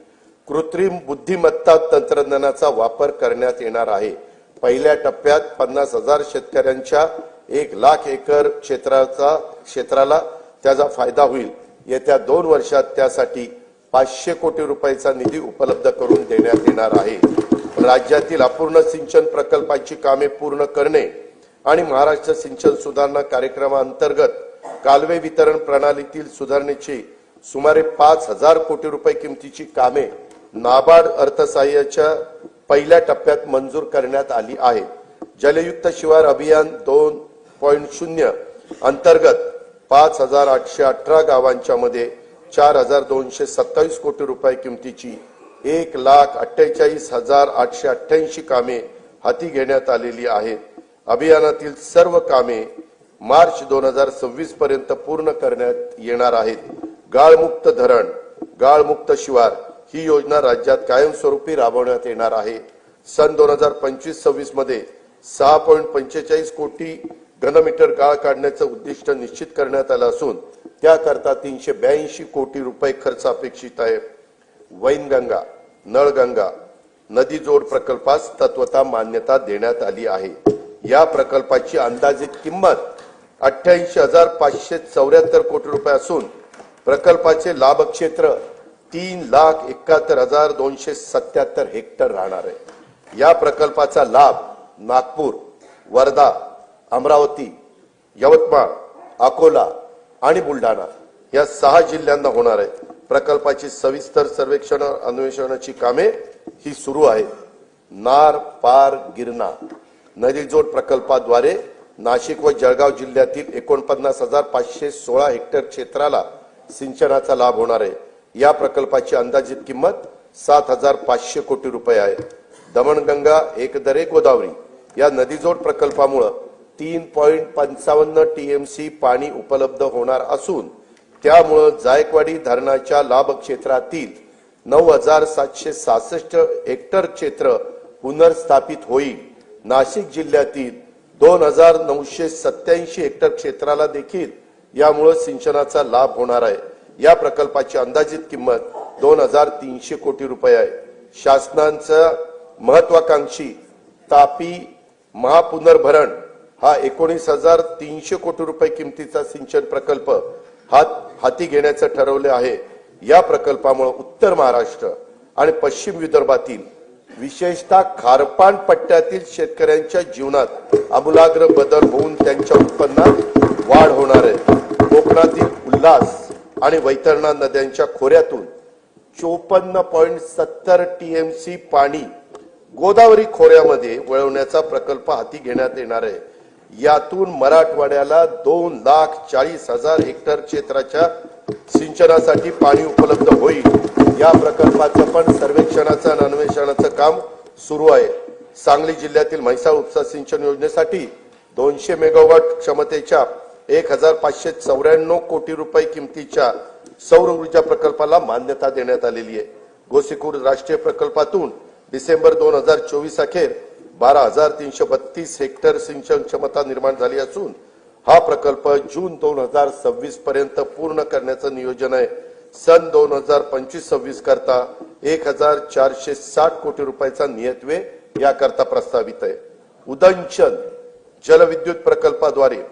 कृत्रिम बुद्धिमत्ता तंत्रज्ञानाचा वापर करण्यात येणार आहे. पहिल्या टप्प्यात 50,000 शेतकऱ्यांच्या 1,00,000 एकर क्षेत्राला त्याचा फायदा होईल. येत्या 2 वर्षात त्यासाठी 500 कोटी रुपयाचा निधी उपलब्ध करून देण्यात येणार आहे. राज्यातील अपूर्ण सिंचन प्रकल्पाची कामे पूर्ण करणे आणि महाराष्ट्र सिंचन सुधारणा कार्यक्रमाअंतर्गत कालवे वितरण प्रणालीतील सुधारणेची सुमारे 5,000 कोटी रुपये किमतीची कामे नाबार्ड अर्थसहाय्याच्या पहिल्या टप्प्यात मंजूर करण्यात आली आहे. जलयुक्त शिवार अभियान 2.0 अंतर्गत 5,818 गावांच्या मध्ये 4,227 कोटी रुपये किमतीची 1,48,888 कामे हाती घेण्यात आलेली आहेत. अभियानातील सर्व कामे मार्च 2026 पर्यंत पूर्ण करण्यात येणार आहेत. गाळमुक्त धरण, गाळमुक्त शिवार ही योजना राज्यात कायमस्वरूपी राबवण्यात येणार आहे. सन 2025-26 मध्ये 6.45 कोटी घनमीटर गाळ काढण्याचं उद्दिष्ट निश्चित करण्यात आलं असून त्याकरता 382 कोटी रुपये खर्च अपेक्षित आहे. वैनगंगा, नळगंगा नदी जोड प्रकल्पास तत्वता मान्यता देण्यात आली आहे. या प्रकल्पाची अंदाजित किंमत 88,574 कोटी रुपये असून प्रकल्पाचे लाभ क्षेत्र 3,71,277 हेक्टर राहणार आहे. या प्रकल्पाचा लाभ नागपूर, वर्धा, अमरावती, यवतमाळ, अकोला आणि बुलढाणा या 6 जिल्ह्यांना होणार आहे. प्रकल्पाची सविस्तर सर्वेक्षण अन्वेषणाची कामे ही सुरू आहेत. नार पार गिरणा नदीजोड प्रकल्पाद्वारे नाशिक व जळगाव जिल्ह्यातील 49,516 हेक्टर क्षेत्राला सिंचनाचा लाभ होणार आहे. या प्रकल्पाची अंदाजित किंमत 7,500 कोटी रुपये आहे. दमणगंगा एकदरे गोदावरी या नदीजोड प्रकल्पामुळे 3.55 टीएमसी पाणी उपलब्ध होणार असून त्यामुळे जायकवाडी धरणाच्या लाभ क्षेत्रातील 9,766 हेक्टर क्षेत्र पुनर्स्थापित होईल. नाशिक जिल्ह्यातील 2,987 हेक्टर क्षेत्राला देखील यामुळे सिंचनाचा लाभ होणार आहे. या प्रकल्पाची अंदाजित किंमत 2,300 कोटी रुपये आहे. शासनाचा महत्वाकांक्षी तापी महापुनर्भरण हा 19,300 कोटी रुपये किमतीचा सिंचन प्रकल्प हाती घेण्याचं ठरवले आहे. या प्रकल्पामुळे उत्तर महाराष्ट्र आणि पश्चिम विदर्भातील विशेषतः खारपान पट्ट्यातील शेतकऱ्यांच्या जीवनात आमूलाग्र बदल होऊन त्यांच्या उत्पन्नात वाढ होणार आहे. कोकणातील उल्हास आणि वैतरणा नद्यांच्या खोऱ्यातून 54.70 टीएमसी पाणी गोदावरी खोऱ्यामध्ये वळवण्याचा प्रकल्प हाती घेण्यात येणार आहे. यातून मराठवाड्याला 2,40,000 हेक्टर क्षेत्राच्या सिंचनासाठी पाणी उपलब्ध होईल. या प्रकल्पाचं पण सर्वेक्षणाचं आणि अन्वेषणाचं काम सुरू आहे. सांगली जिल्ह्यातील म्हैसाळ उपसा सिंचन योजनेसाठी 200 मेगावॉट क्षमतेच्या 1,594 कोटी रुपये किमतीच्या सौर ऊर्जा प्रकल्पाला मान्यता देण्यात आलेली आहे. गोसीखुर्द राष्ट्रीय प्रकल्पातून डिसेंबर 2024 अखेर 12,332 हेक्टर सिंचन क्षमता निर्माण झाली असून हा प्रकल्प जून 2026 पर्यंत पूर्ण करण्याचं नियोजन आहे. सन 2025-26 करता 1,460 कोटी रुपयाचा नियतव्यय याकरता प्रस्तावित आहे. उदंचन जलविद्युत प्रकल्पाद्वारे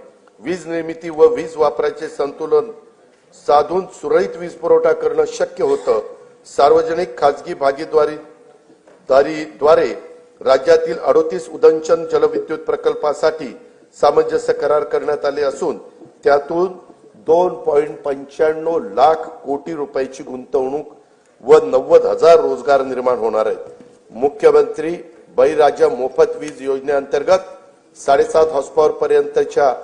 वीज निर्मिती व वीज वापराचे संतुलन साधून सुरळीत वीज पुरवठा करणं शक्य होतं. सार्वजनिक खासगी भागीदारीद्वारे राज्यातील 38 उदंचन जलविद्युत प्रकल्पासाठी सामंजस्य करार करण्यात आले असून त्यातून 2.95 लाख कोटी रुपयाची गुंतवणूक व 90,000 रोजगार निर्माण होणार आहेत. मुख्यमंत्री बळीराजा मोफत वीज योजनेअंतर्गत 7.5 हॉर्सपॉवर पर्यंतच्या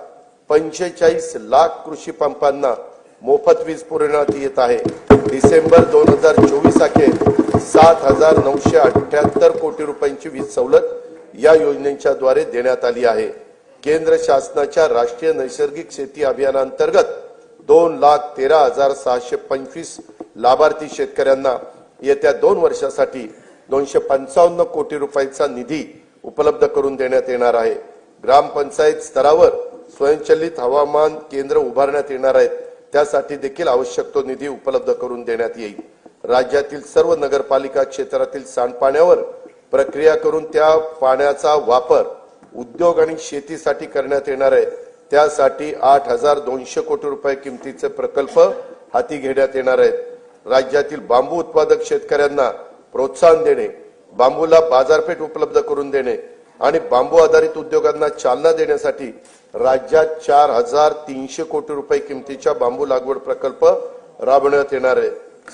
45 लाख कृषी पंपांना मोफत वीज पुरवण्यात येत आहे. डिसेंबर 2024 अखेर 7,978 कोटी रुपयांची वीज सवलत या योजनेच्या द्वारे देण्यात आली आहे. केंद्र शासनाच्या राष्ट्रीय नैसर्गिक शेती अभियानांतर्गत 2,13,625 लाभार्थी शेतकऱ्यांना येत्या 2 वर्षासाठी 255 कोटी रुपयांचा निधी उपलब्ध करून देण्यात येणार आहे. ग्रामपंचायत स्तरावर स्वयंचलित हवामान केंद्र उभारण्यात येणार आहेत. त्यासाठी देखील आवश्यक तो निधी उपलब्ध करून देण्यात येईल. राज्यातील सर्व नगरपालिका क्षेत्रातील सांडपाण्यावर प्रक्रिया करून त्या पाण्याचा वापर उद्योग आणि शेतीसाठी करण्यात येणार आहे. त्यासाठी 8,200 कोटी रुपये किमतीचे प्रकल्प हाती घेण्यात येणार आहेत. राज्यातील बांबू उत्पादक शेतकऱ्यांना प्रोत्साहन देणे, बांबूला बाजारपेठ उपलब्ध करून देणे आणि बांबू आधारित उद्योगांना चालना देण्यासाठी राज्यात 4,300 कोटी रुपये किमतीच्या बांबू लागवड प्रकल्प राबवण्यात येणार आहे.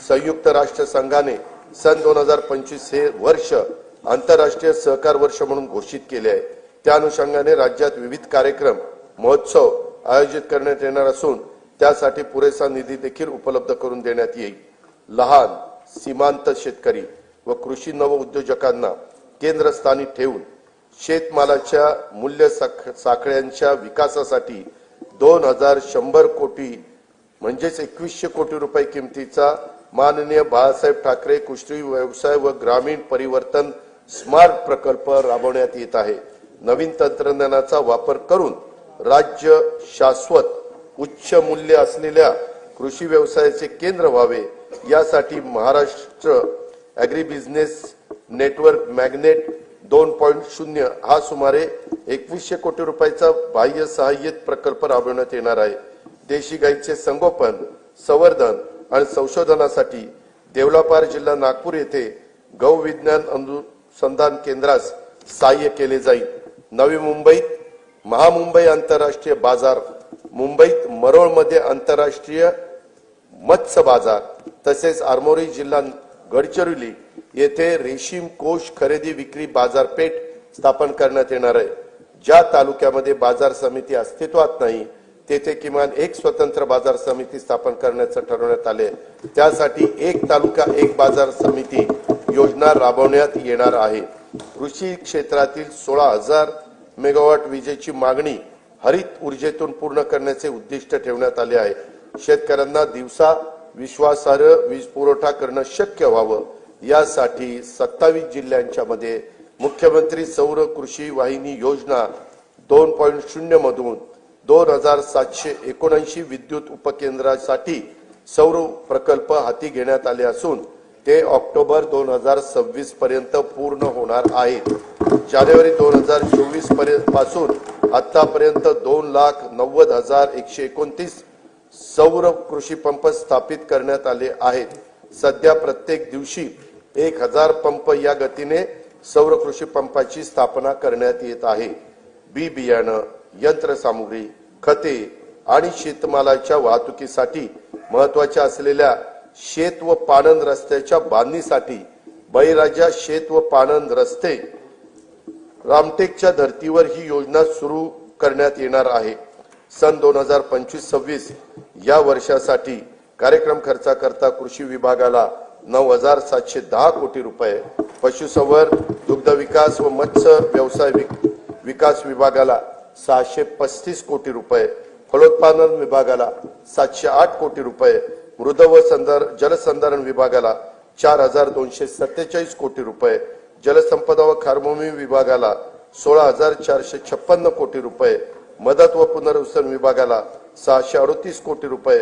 संयुक्त राष्ट्र संघाने सन 2025 हे वर्ष आंतरराष्ट्रीय सहकार वर्ष म्हणून घोषित केले आहे. त्या अनुषंगाने राज्यात विविध कार्यक्रम महोत्सव आयोजित करण्यात येणार असून त्यासाठी पुरेसा निधी देखील उपलब्ध करून देण्यात येईल. लहान सीमांत शेतकरी व कृषी नव उद्योजकांना केंद्रस्थानी ठेवून शेतमालाच्या मूल्य साखळ्यांच्या विकासासाठी 2,100 कोटी म्हणजेच 2100 कोटी रुपये किमतीचा माननीय बाळासाहेब ठाकरे कृषी व्यवसाय व ग्रामीण परिवर्तन स्मार्ट प्रकल्प राबवण्यात येत आहे. नवीन तंत्रज्ञानाचा वापर करून राज्य शाश्वत उच्च मूल्य असलेल्या कृषी व्यवसायाचे केंद्र व्हावे यासाठी Maharashtra agri business network magnet 2.0 हा सुमारे 2100 कोटी रुपयाचा बाह्य सहाय्यित प्रकल्प राबवण्यात येणार आहे. देशी गाईचे संगोपन, संवर्धन आणि संशोधनासाठी देवलापार जिल्हा नागपूर येथे गौ विज्ञान अनुसंधान केंद्रास सहाय्य केले जाईल. नवी मुंबईत महामुंबई आंतरराष्ट्रीय बाजार, मुंबईत मरोळमध्ये आंतरराष्ट्रीय मत्स्य बाजार तसेच आरमोरी जिल्हा गडचिरोली येथे रेशीम कोष खरेदी विक्री बाजारपेठ स्थापन करण्यात येणार आहे। ज्या तालुक्यामध्ये बाजार समिती अस्तित्वात नाही तेथे किमान एक स्वतंत्र बाजार समिती स्थापन करण्याचं ठरवण्यात आले। त्यासाठी एक तालुका एक बाजार समिती योजना राबवण्यात येणार आहे। कृषी क्षेत्रातील 16,000 मेगावॉट विजेची मागणी हरित ऊर्जेतून पूर्ण करण्याचे उद्दिष्ट ठेवण्यात आले आहे। शेतकऱ्यांना दिवसा विश्वासार्ह वीज पुरवठा करणं शक्य व्हावं यासाठी 27 जिल्ह्यांच्या मध्ये मुख्यमंत्री सौर कृषी वाहिनी योजना 2.0 मधून 2,779 विद्युत उपकेंद्रासाठी सौर प्रकल्प हाती घेण्यात आले असून ते ऑक्टोबर 2026 पर्यंत पूर्ण होणार आहेत। जानेवारी 2024 पासून आतापर्यंत 2,90,129 सौर कृषी पंप स्थापित करण्यात आले आहेत। सध्या प्रत्येक दिवशी 1,000 पंप या गतीने सौर कृषी पंपाची स्थापना करण्यात येत आहे। बी बियाणं, यंत्रसामुग्री, खते आणि शेतमालाच्या वाहतुकीसाठी महत्वाच्या असलेल्या शेत व पाणंद रस्त्याच्या बांधणीसाठी बळीराजा शेत व पाणंद रस्ते रामटेकच्या धर्तीवर ही योजना सुरू करण्यात येणार आहे। सन 2025-26 या वर्षासाठी कार्यक्रम खर्चाकरता कृषी विभागाला 9,710 कोटी रुपये, पशुसंवर्धन, दुग्ध विकास व मत्स्य व्यवसाय विकास विभागाला 635 कोटी रुपये, फलोत्पादन विभागाला 708 कोटी रुपये, मृद व जलसंधारण विभागाला 4,247 कोटी रुपये, जलसंपदा व खारभूमी विभागाला 16,456 कोटी रुपये, मदत व पुनर्वसन विभागाला 638 कोटी रुपये,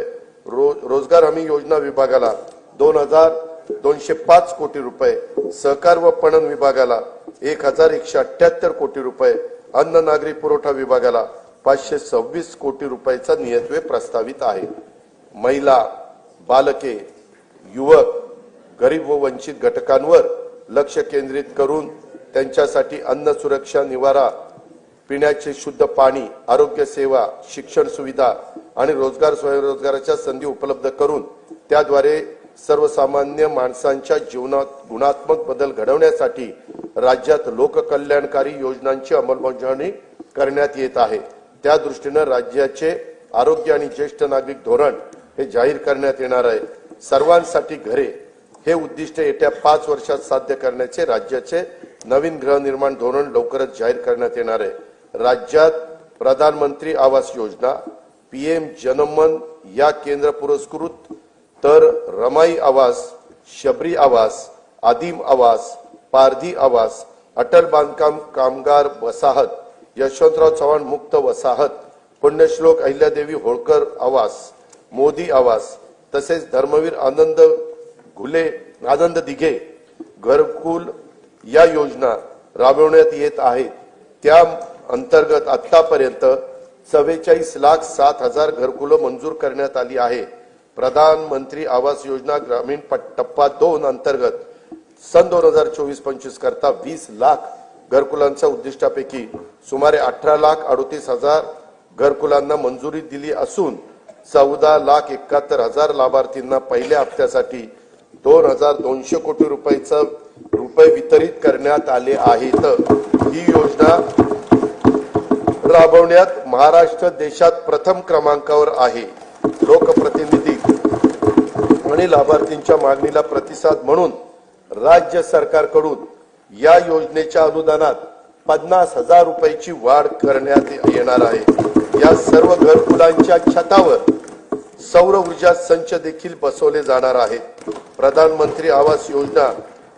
रोजगार हमी योजना विभागाला 2,205 कोटी रुपये, सहकार व पणन विभागाला 1,178 कोटी रुपये, अन्न नागरी पुरवठा विभागाला 526 कोटी रुपयाचा नियतव्यय प्रस्तावित आहे। महिला, बालके, युवक, गरीब व वंचित घटकांवर लक्ष केंद्रित करून त्यांच्यासाठी अन्न सुरक्षा, निवारा, पिण्याचे शुद्ध पाणी, आरोग्य सेवा, शिक्षण सुविधा आणि रोजगार स्वयंरोजगाराच्या संधी उपलब्ध करून त्याद्वारे सर्वसामान्य माणसांच्या जीवनात गुणात्मक बदल घडवण्यासाठी राज्यात लोककल्याणकारी योजनांची अंमलबजावणी करण्यात येत आहे। त्या दृष्टीने राज्याचे आरोग्य आणि ज्येष्ठ नागरिक धोरण हे जाहीर करण्यात येणार आहे। सर्वांसाठी घरे हे उद्दिष्ट येत्या 5 वर्षात साध्य करण्याचे राज्याचे नवीन गृहनिर्माण धोरण लवकरच जाहीर करण्यात येणार आहे। राज्यात प्रधानमंत्री आवास योजना, पीएम जनमन या केंद्र पुरस्कृत तर रमाई आवास, शबरी आवास, आदिम आवास, पारधी आवास, अटल बांधकाम कामगार वसाहत, यशवंतराव चव्हाण मुक्त वसाहत, पुण्यश्लोक अहिल्यादेवी होळकर आवास, मोदी आवास तसेच धर्मवीर आनंद दिघे घरकुल या योजना राबवण्यात येत आहेत। त्या अंतर्गत आतापर्यंत 44,07,000 घरकुलं मंजूर करण्यात आली आहे। प्रधानमंत्री आवास योजना ग्रामीण टप्पा 2 अंतर्गत सन 2024-25 करता 20 लाख घरकुलांच्या उद्दिष्टापैकी सुमारे 18,38,000 घरकुलांना मंजुरी दिली असून 14,71,000 लाभार्थींना पहिल्या हप्त्यासाठी 2,200 कोटी रुपये वितरित करण्यात आले आहेत। ही योजना राबवण्यात महाराष्ट्र देशात प्रथम क्रमांकावर आहे। लोकप्रतिनिधी आणि लाभार्थींच्या मागणीला प्रतिसाद म्हणून राज्य सरकारकडून या योजनेच्या अनुदानात 50,000 रुपयाची वाढ करण्यात येणार आहे। या सर्व घरकुलांच्या छतावर सौर ऊर्जा संच देखील बसवले जाणार आहेत। प्रधानमंत्री आवास योजना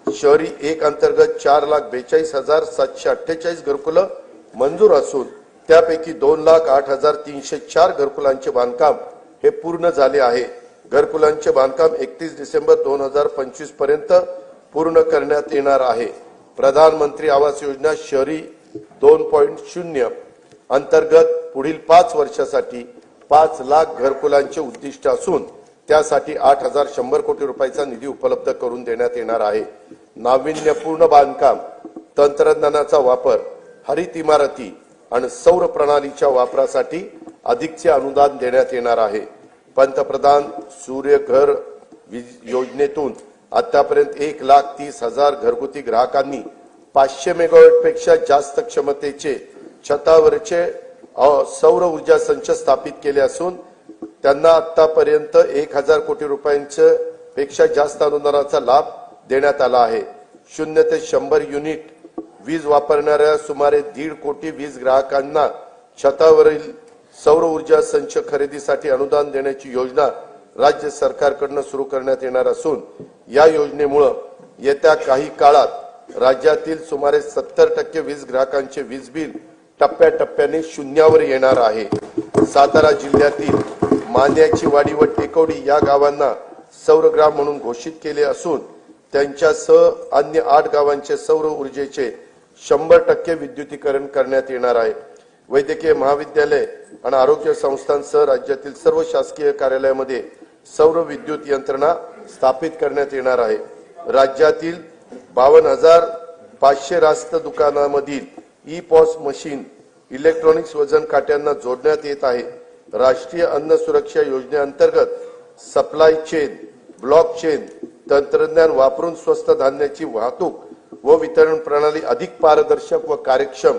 शहरी 1 अंतर्गत 4,42,748 घरकुलं मंजूर असून त्यापैकी 2,08,304 घरकुलांचे बांधकाम हे पूर्ण झाले आहे। घरकुलांचे बांधकाम 31 डिसेंबर 2025 पर्यंत पूर्ण करण्यात येणार आहे। प्रधानमंत्री आवास योजना शहरी 2.0 अंतर्गत पुढील 5 वर्षासाठी 5 लाख घरकुलांचे उद्दिष्ट असून त्यासाठी 8,100 कोटी रुपयाचा निधी उपलब्ध करून देण्यात येणार आहे। नाविन्यपूर्ण बांधकाम, तंत्रज्ञानाचा वापर, हरित इमारती आणि सौर प्रणालीच्या वापरासाठी अधिकचे अनुदान देण्यात येणार आहे। पंतप्रधान सूर्यघर वीज योजनेतून आतापर्यंत 1,30,000 घरगुती ग्राहकांनी 500 मेगावॉट पेक्षा जास्त क्षमतेचे छतावरचे सौर ऊर्जा संच स्थापित केले असून त्यांना आतापर्यंत 1,000 कोटी रुपयांचे पेक्षा जास्त अनुदानाचा लाभ देण्यात आला आहे. 0 ते 100 युनिट वीज वापरणाऱ्या सुमारे 1.5 कोटी वीज ग्राहकांना छतावरील सौर ऊर्जा संच खरेदीसाठी अनुदान देण्याची योजना राज्य सरकारकडून सुरू करण्यात येणार असून या योजनेमुळे येत्या काही काळात राज्यातील सुमारे 70% वीज ग्राहकांचे वीज बिल टप्प्याटप्प्याने शून्यावर येणार आहे. सातारा जिल्ह्यातील मांद्याची वाडी व टेकवडी या गावांना सौरग्राम म्हणून घोषित केले असून त्यांच्यासह अन्य 8 गावांचे सौर ऊर्जेचे 100% विद्युतीकरण करण्यात येणार आहे. वैद्यकीय महाविद्यालय आणि आरोग्य संस्थांसह राज्यातील सर्व शासकीय कार्यालयामध्ये सौर विद्युत यंत्रणा स्थापित करण्यात येणार आहे. राज्यातील 52,500 रास्त दुकानामधील ई-पॉस मशीन इलेक्ट्रॉनिक्स वजन काट्यांना जोडण्यात येत आहे. राष्ट्रीय अन्न सुरक्षा योजनेअंतर्गत सप्लाय चेन ब्लॉक चेन तंत्रज्ञान वापरून स्वस्त धान्याची वाहतूक व वितरण प्रणाली अधिक पारदर्शक व कार्यक्षम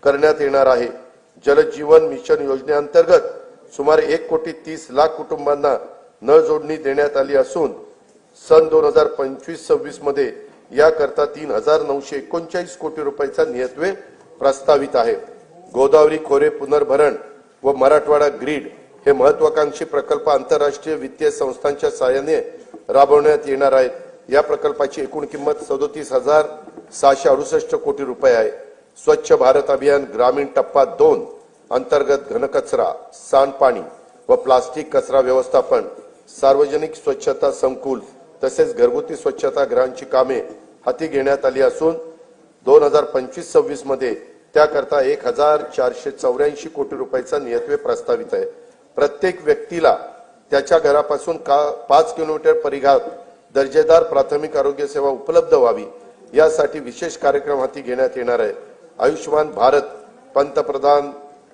करण्यात येणार आहे. जल जीवन मिशन योजनेअंतर्गत सुमारे 1,30,00,000 कुटुंबांना नळ जोडणी देण्यात आली असून सन 2025-26 मध्ये याकरता 3,939 कोटी रुपयाचा नियतव्यय प्रस्तावित आहे. गोदावरी खोरे पुनर्भरण व मराठवाडा ग्रीड हे महत्वाकांक्षी प्रकल्प आंतरराष्ट्रीय वित्तीय संस्थांच्या सहाय्याने राबवण्यात येणार आहेत. या प्रकल्पाची एकूण किंमत 37,668 कोटी रुपये आहे. स्वच्छ भारत अभियान ग्रामीण टप्पा 2 अंतर्गत घनकचरा, सांडपाणी व प्लास्टिक कचरा व्यवस्थापन, सार्वजनिक स्वच्छता संकुल तसेच घरगुती स्वच्छता गृहांची कामे हाती घेण्यात आली असून 2025-26 मध्ये त्याकरता 1,484 कोटी रुपयाचा नियतव्यय प्रस्तावित आहे. प्रत्येक व्यक्तीला त्याच्या घरापासून 5 किलोमीटर परिघात दर्जेदार प्राथमिक आरोग्य सेवा उपलब्ध व्हावी यासाठी विशेष कार्यक्रम हाती घेण्यात येणार आहे. आयुष्यमान भारत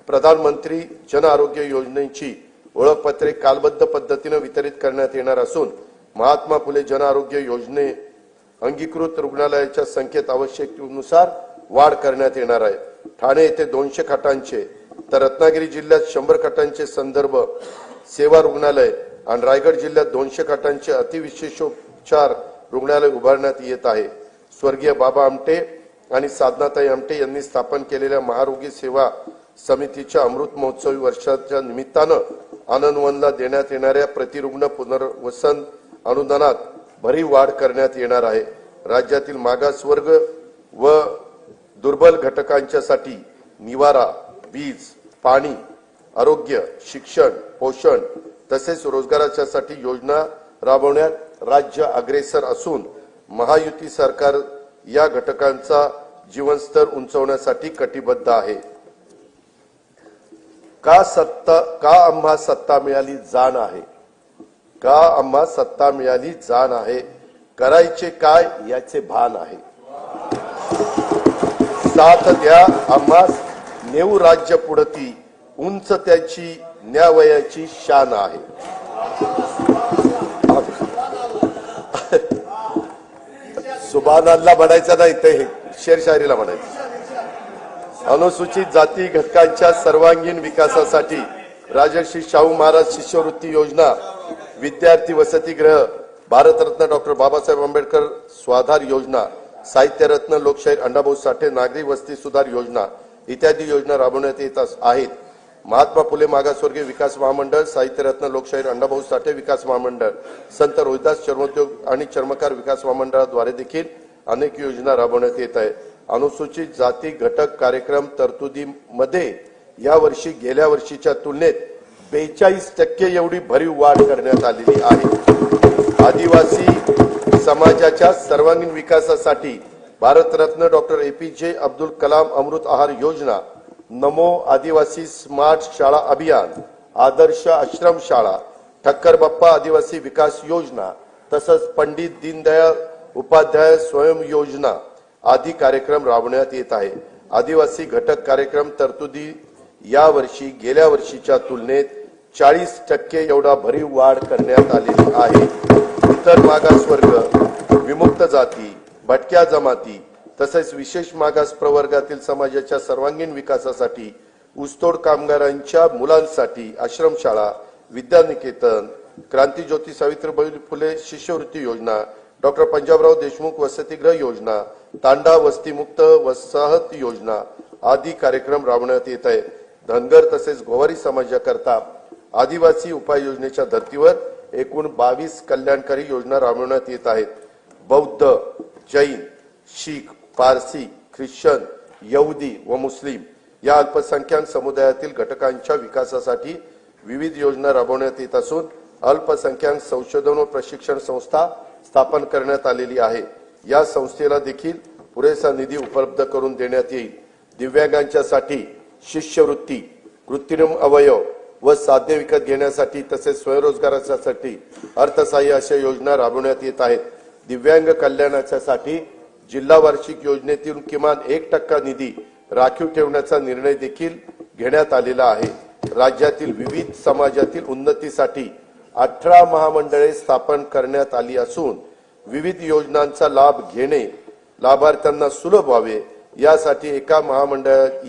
प्रधानमंत्री जन आरोग्य योजनेची ओळखपत्रे कालबद्ध पद्धतीने वितरित करण्यात येणार असून महात्मा फुले जन आरोग्य योजने अंगीकृत रुग्णालयाच्या संख्येत आवश्यकतेनुसार वाढ करण्यात येणार आहे. ठाणे येथे 200 खाटांचे तर रत्नागिरी जिल्ह्यात 100 खाटांचे संदर्भ सेवा रुग्णालय आणि रायगड जिल्ह्यात 200 खाटांचे अतिविशेषोपचार रुग्णालय उभारण्यात येत आहे. स्वर्गीय बाबा आमटे आणि साधनाताई आमटे यांनी स्थापन केलेल्या महारोगी सेवा समितीच्या अमृत महोत्सवी वर्षाच्या निमित्तानं आनंदवनला देण्यात येणाऱ्या प्रतिरुग्ण पुनर्वसन अनुदानात भरीव वाढ करण्यात येणार आहे. राज्यातील मागासवर्ग व दुर्बल घटकांच्यासाठी निवारा, वीज, पाणी, आरोग्य, शिक्षण, पोषण तसेच रोजगाराच्यासाठी योजना राबवण्यात राज्य अग्रेसर असून महायुती सरकार या घटकांचा जीवनस्तर उंचावण्यासाठी कटिबद्ध आहे. का आम्हा सत्ता मिळाली जाण आहे, का आम्हा सत्ता मिळाली जाण आहे, करायचे काय याचे भान आहे. साथ द्या आम्हा नेऊ राज्य पुढती, उंच त्याची न्यावयाची शान आहे. सुभान अल्लाह म्हणायचं नाही, ते शेरशायरीला म्हणायचं. अनुसूचित जाती घटकांच्या सर्वांगीण विकासासाठी राजर्षी शाहू महाराज शिष्यवृत्ती योजना, विद्यार्थी वसतिगृह, भारतरत्न डॉक्टर बाबासाहेब आंबेडकर स्वाधार योजना, साहित्यरत्न लोकशाहीर अण्णाभाऊ साठे नागरी वस्ती सुधार योजना इत्यादी योजना राबवण्यात येत आहेत. महात्मा फुले मागासवर्गीय विकास महामंडळ, साहित्यरत्न लोकशाहीर अण्णाभाऊ साठे विकास महामंडळ, संत रोहिदास चर्मोद्योग आणि चर्मकार विकास महामंडळाद्वारे देखील अनेक योजना राबवण्यात येत आहेत. अनुसूचित जाती घटक कार्यक्रम तरतुदीमध्ये यावर्षी गेल्या वर्षीच्या तुलनेत 42% एवढी भरीव वाढ करण्यात आलेली आहे. आदिवासी समाजाच्या सर्वांगीण विकासासाठी भारतरत्न डॉक्टर APJ अब्दुल कलाम अमृत आहार योजना, नमो आदिवासी स्मार्ट शाळा अभियान, आदर्श आश्रम शाळा, ठक्कर बाप्पा आदिवासी विकास योजना तसंच पंडित दीनदयाळ उपाध्याय स्वयं योजना आदी कार्यक्रम राबवण्यात येत आहे. आदिवासी घटक कार्यक्रम तरतुदी यावर्षी गेल्या वर्षीच्या तुलनेत 40% एवढा भरीव वाढ करण्यात आलेली आहे. इतर मागासवर्ग, विमुक्त जाती, भटक्या जमाती तसेच विशेष मागास प्रवर्गातील समाजाच्या सर्वांगीण विकासासाठी, ऊसतोड कामगारांच्या मुलांसाठी आश्रमशाळा, विद्यानिकेतन, क्रांतीज्योती सावित्रीबाई फुले शिष्यवृत्ती योजना, डॉक्टर पंजाबराव देशमुख वसतिगृह योजना, तांडा वस्तीमुक्त वसाहत योजना आदी कार्यक्रम राबवण्यात येत आहे. धनगर तसेच गोवारी समाजाकरता आदिवासी उपाययोजनेच्या धर्तीवर एकूण 22 कल्याणकारी योजना राबवण्यात येत आहेत. बौद्ध, जैन, शीख, पारसी, ख्रिश्चन, यहुदी व मुस्लिम या अल्पसंख्याक समुदायातील घटकांच्या विकासासाठी विविध योजना राबवण्यात येत असून अल्पसंख्याक संशोधन व प्रशिक्षण संस्था स्थापन करण्यात आलेली आहे. या संस्थेला देखील पुरेसा निधी उपलब्ध करून देण्यात येईल. दिव्यांगांच्यासाठी शिष्यवृत्ती, कृत्रिम अवयव व साध्य विकत घेण्यासाठी तसेच स्वयंरोजगारासाठी अर्थसहाय्य अशा योजना राबवण्यात येत आहेत. दिव्यांग कल्याणासाठी जिल्हा वार्षिक योजनेतून किमान 1% निधी राखीव ठेवण्याचा निर्णय देखील घेण्यात आलेला आहे. राज्यातील विविध समाजातील उन्नतीसाठी 18 महामंडळे स्थापन करण्यात आली असून विविध योजनांचा लाभ घेणे लाभार्थ्यांना सुलभ व्हावे यासाठी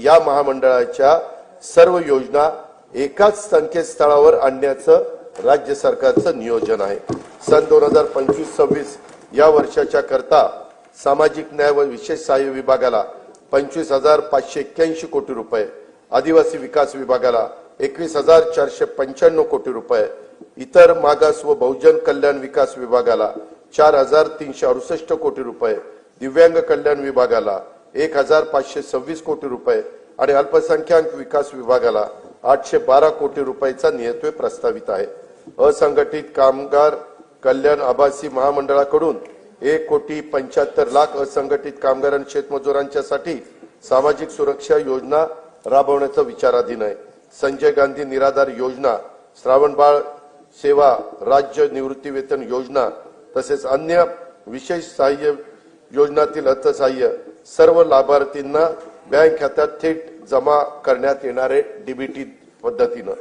या महामंडळाच्या सर्व योजना एकाच संकेतस्थळावर आणण्याचं राज्य सरकारचं नियोजन आहे. सन 2025-26 या वर्षाच्या करता सामाजिक न्याय व विशेष सहाय्य विभागाला 25,581 कोटी रुपये, आदिवासी विकास विभागाला 21,495 कोटी रुपये, इतर मागास व बहुजन कल्याण विकास विभागाला 4,368 कोटी रुपये, दिव्यांग कल्याण विभागाला 1,526 कोटी रुपये आणि अल्पसंख्याक विकास विभागाला 812 कोटी रुपयाचा नियतव्यय प्रस्तावित आहे. असंघटित कामगार कल्याण आभासी महामंडळाकडून 1,75,00,000 असंघटित कामगार आणि शेतमजुरांच्यासाठी सामाजिक सुरक्षा योजना राबवण्याचा विचाराधीन आहे. संजय गांधी निराधार योजना, श्रावणबाळ सेवा राज्य निवृत्ती वेतन योजना तसेच अन्य विशेष सहाय्य योजनातील अर्थसहाय्य सर्व लाभार्थींना बँक खात्यात थेट जमा करण्यात येणारे डीबीटी पद्धतीनं.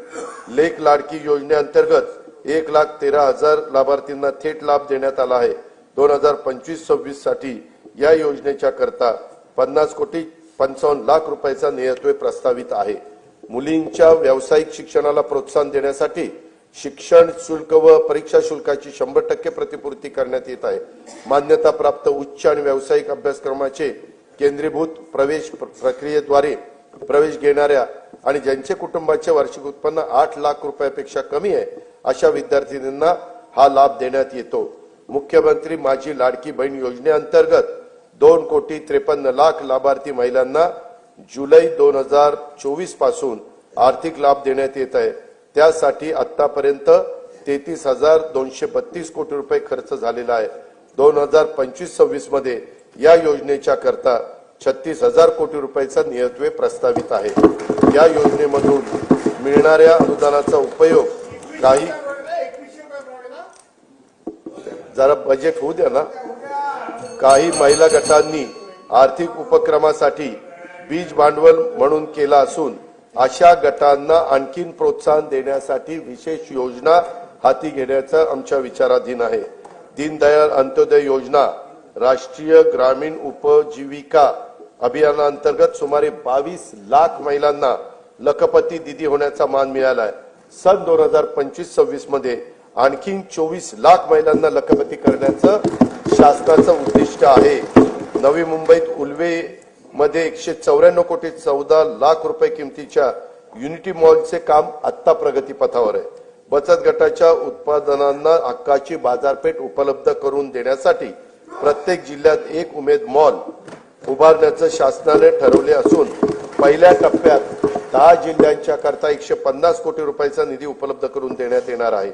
लेख लाडकी योजनेअंतर्गत 1,13,000 लाभार्थींना थेट लाभ देण्यात आला आहे. 2025-26 साठी या योजनेच्या करता 50,55,00,000 रुपयाचा नियतव्यय प्रस्तावित आहे. मुलींच्या व्यावसायिक शिक्षणाला प्रोत्साहन देण्यासाठी शिक्षण शुल्क व परीक्षा शुल्काची 100% प्रतिपूर्ती करण्यात येत आहे. मान्यता प्राप्त उच्च आणि व्यावसायिक अभ्यासक्रमाचे केंद्रीभूत प्रवेश प्रक्रियेद्वारे प्रवेश घेणाऱ्या आणि ज्यांचे कुटुंबाचे वार्षिक उत्पन्न 8 लाख रुपयापेक्षा कमी आहे अशा विद्यार्थिनींना हा लाभ देण्यात येतो. मुख्यमंत्री माझी लाडकी बहीण योजनेअंतर्गत 2,53,00,000 लाभार्थी महिलांना जुलै 2024 पासून आर्थिक लाभ देण्यात येत आहे. त्यासाठी आतापर्यंत 33,232 कोटी रुपये खर्च झालेला आहे. 2025-26 मध्ये या योजनेच्या करता 36,000 कोटी रुपयाचा नियतव्यय प्रस्तावित आहे. या योजनेमधून मिळणाऱ्या अनुदानाचा उपयोग जरा बजेट होऊ द्या ना. काही महिला गटांनी आर्थिक उपक्रमासाठी बीज भांडवल म्हणून केला असून अशा गटांना आणखीन प्रोत्साहन देण्यासाठी विशेष योजना हाती घेण्याचा आमच्या विचाराधीन आहे. दीनदयाळ अंत्योदय योजना राष्ट्रीय ग्रामीण उपजीविका अभियानाअंतर्गत सुमारे 22 लाख महिलांना लखपती दीदी होण्याचा मान मिळाला आहे. सन 2025-26 मध्ये आणखी 24 लाख महिलांना लखपती करण्याचं शासनाचं उद्दिष्ट आहे. नवी मुंबईत उल्वे मध्ये 194 कोटी 14 लाख रुपये किमतीच्या युनिटी मॉलचे काम आता प्रगतीपथावर आहे. बचत गटाच्या उत्पादनांना हक्काची बाजारपेठ उपलब्ध करून देण्यासाठी प्रत्येक जिल्ह्यात एक उमेद मॉल उभारण्याचं शासनाने ठरवले असून पहिल्या टप्प्यात 10 जिल्ह्यांच्या करता 150 कोटी रुपयाचा निधी उपलब्ध करून देण्यात येणार आहे.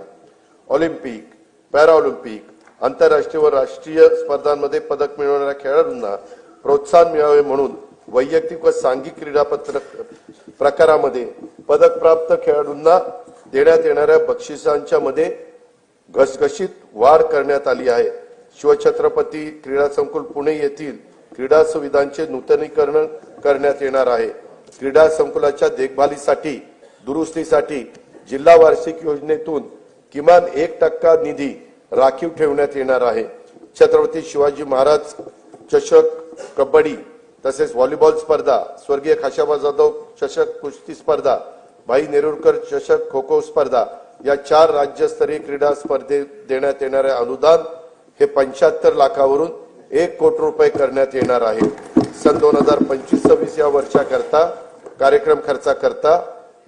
ऑलिम्पिक, पॅराऑलिम्पिक, आंतरराष्ट्रीय व राष्ट्रीय स्पर्धांमध्ये पदक मिळवणाऱ्या खेळाडूंना प्रोत्साहन मिळावे म्हणून वैयक्तिक व सांघिक क्रीडा प्रकारामध्ये पदक प्राप्त खेळाडूंना देण्यात येणाऱ्या बक्षिसांच्या मध्ये घसघशीत वाढ करण्यात आली आहे. शिवछत्रपती क्रीडा संकुल पुणे येथील क्रीडा सुविधांचे नूतनीकरण करण्यात येणार आहे. क्रीडा संकुलाच्या देखभालीसाठी दुरुस्तीसाठी जिल्हा वार्षिक योजनेतून किमान 1% निधी राखीव ठेवण्यात येणार आहे। छत्रपती शिवाजी महाराज चषक कबड्डी तसेच व्हॉलीबॉल स्पर्धा, स्वर्गीय खाशाबा जाधव चषक कुस्ती स्पर्धा, भाई नेरुरकर चषक खो खो स्पर्धा या 4 राज्यस्तरीय क्रीडा स्पर्धेत देण्यात येणारे अनुदान हे 75 लाखावरून 1 कोटी रुपये करण्यात येणार आहे। सन 2025-26 या वर्षाकरता कार्यक्रम खर्चाकरता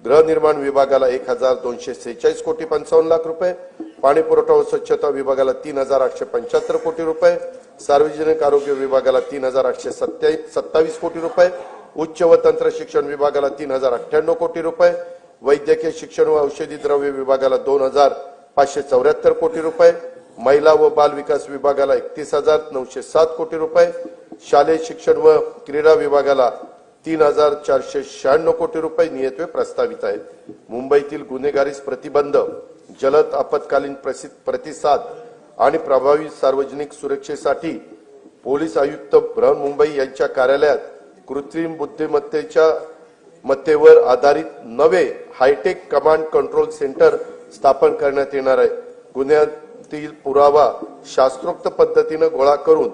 गृहनिर्माण विभागाला 1246 कोटी 55 लाख रुपये, पाणी पुरवठा व स्वच्छता विभागाला 3875 कोटी रुपये, सार्वजनिक आरोग्य विभागाला 3827 कोटी रुपये, उच्च व तंत्र शिक्षण विभागाला 3098 कोटी रुपये, वैद्यकीय शिक्षण व औषधी द्रव्य विभागाला 2574 कोटी रुपये, महिला व बाल विकास विभागाला 31,907 कोटी रुपये, शालेय शिक्षण व क्रीडा विभागाला 3,496 कोटी रुपये नियतवे प्रस्तावित आहेत। मुंबईतील गुन्हेगारीस प्रतिबंध, जलद आपत्कालीन प्रतिसाद आणि प्रभावी सार्वजनिक सुरक्षेसाठी पोलीस आयुक्त बृहन्मुंबई यांच्या कार्यालयात कृत्रिम बुद्धिमत्तेवर आधारित नवे हायटेक कमांड कंट्रोल सेंटर स्थापन करण्यात येणार आहे। गुन्ह्यातील पुरावा शास्त्रोक्त पद्धतीने गोळा करून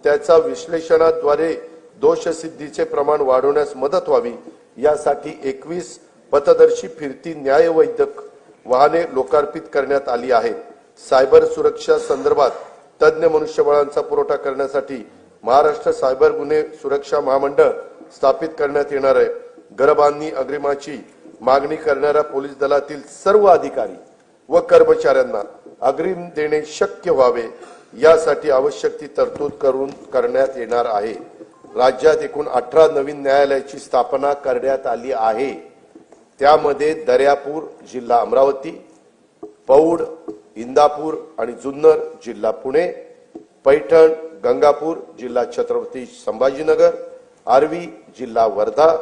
त्याचा विश्लेषणाद्वारे दोषसिद्धीचे प्रमाण वाढवण्यास मदत व्हावी यासाठी 21 पथदर्शी फिरती न्यायवैद्यक वाहने लोकार्पित करण्यात आली आहेत। सायबर सुरक्षा संदर्भात तज्ञ मनुष्यबळांचा पुरवठा करण्यासाठी महाराष्ट्र सायबर गुन्हे सुरक्षा महामंडळ स्थापित करण्यात येणार आहे। घरबांधणी अग्रिमाची मागणी करणाऱ्या पोलीस दलातील सर्व अधिकारी व कर्मचाऱ्यांना अग्रिम देणे शक्य व्हावे यासाठी आवश्यक ती तरतूद करण्यात येणार आहे। राज्यात एकूण 18 नवीन न्यायालयाची स्थापना करण्यात आली आहे। त्यामध्ये दर्यापूर जिल्हा अमरावती, पौड, इंदापूर आणि जुन्नर जिल्हा पुणे, पैठण, गंगापूर जिल्हा छत्रपती संभाजीनगर, आर्वी जिल्हा वर्धा,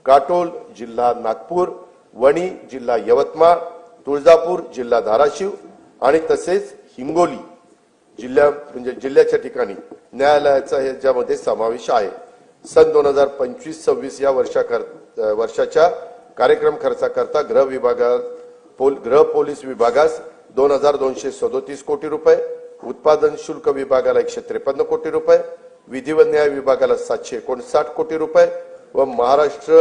काटोल जिल्हा नागपूर, वणी जिल्हा यवतमाळ, तुळजापूर जिल्हा धाराशिव आणि तसेच हिंगोली जिल्ह्याच्या ठिकाणी न्यायालयाचा याच्यामध्ये समावेश आहे। सन 2025-26 या वर्षाच्या कार्यक्रम खर्चाकरता गृह पोलीस विभागास 2,237 कोटी रुपये, उत्पादन शुल्क विभागाला 153 कोटी रुपये, विधी व न्याय विभागाला 759 कोटी रुपये व महाराष्ट्र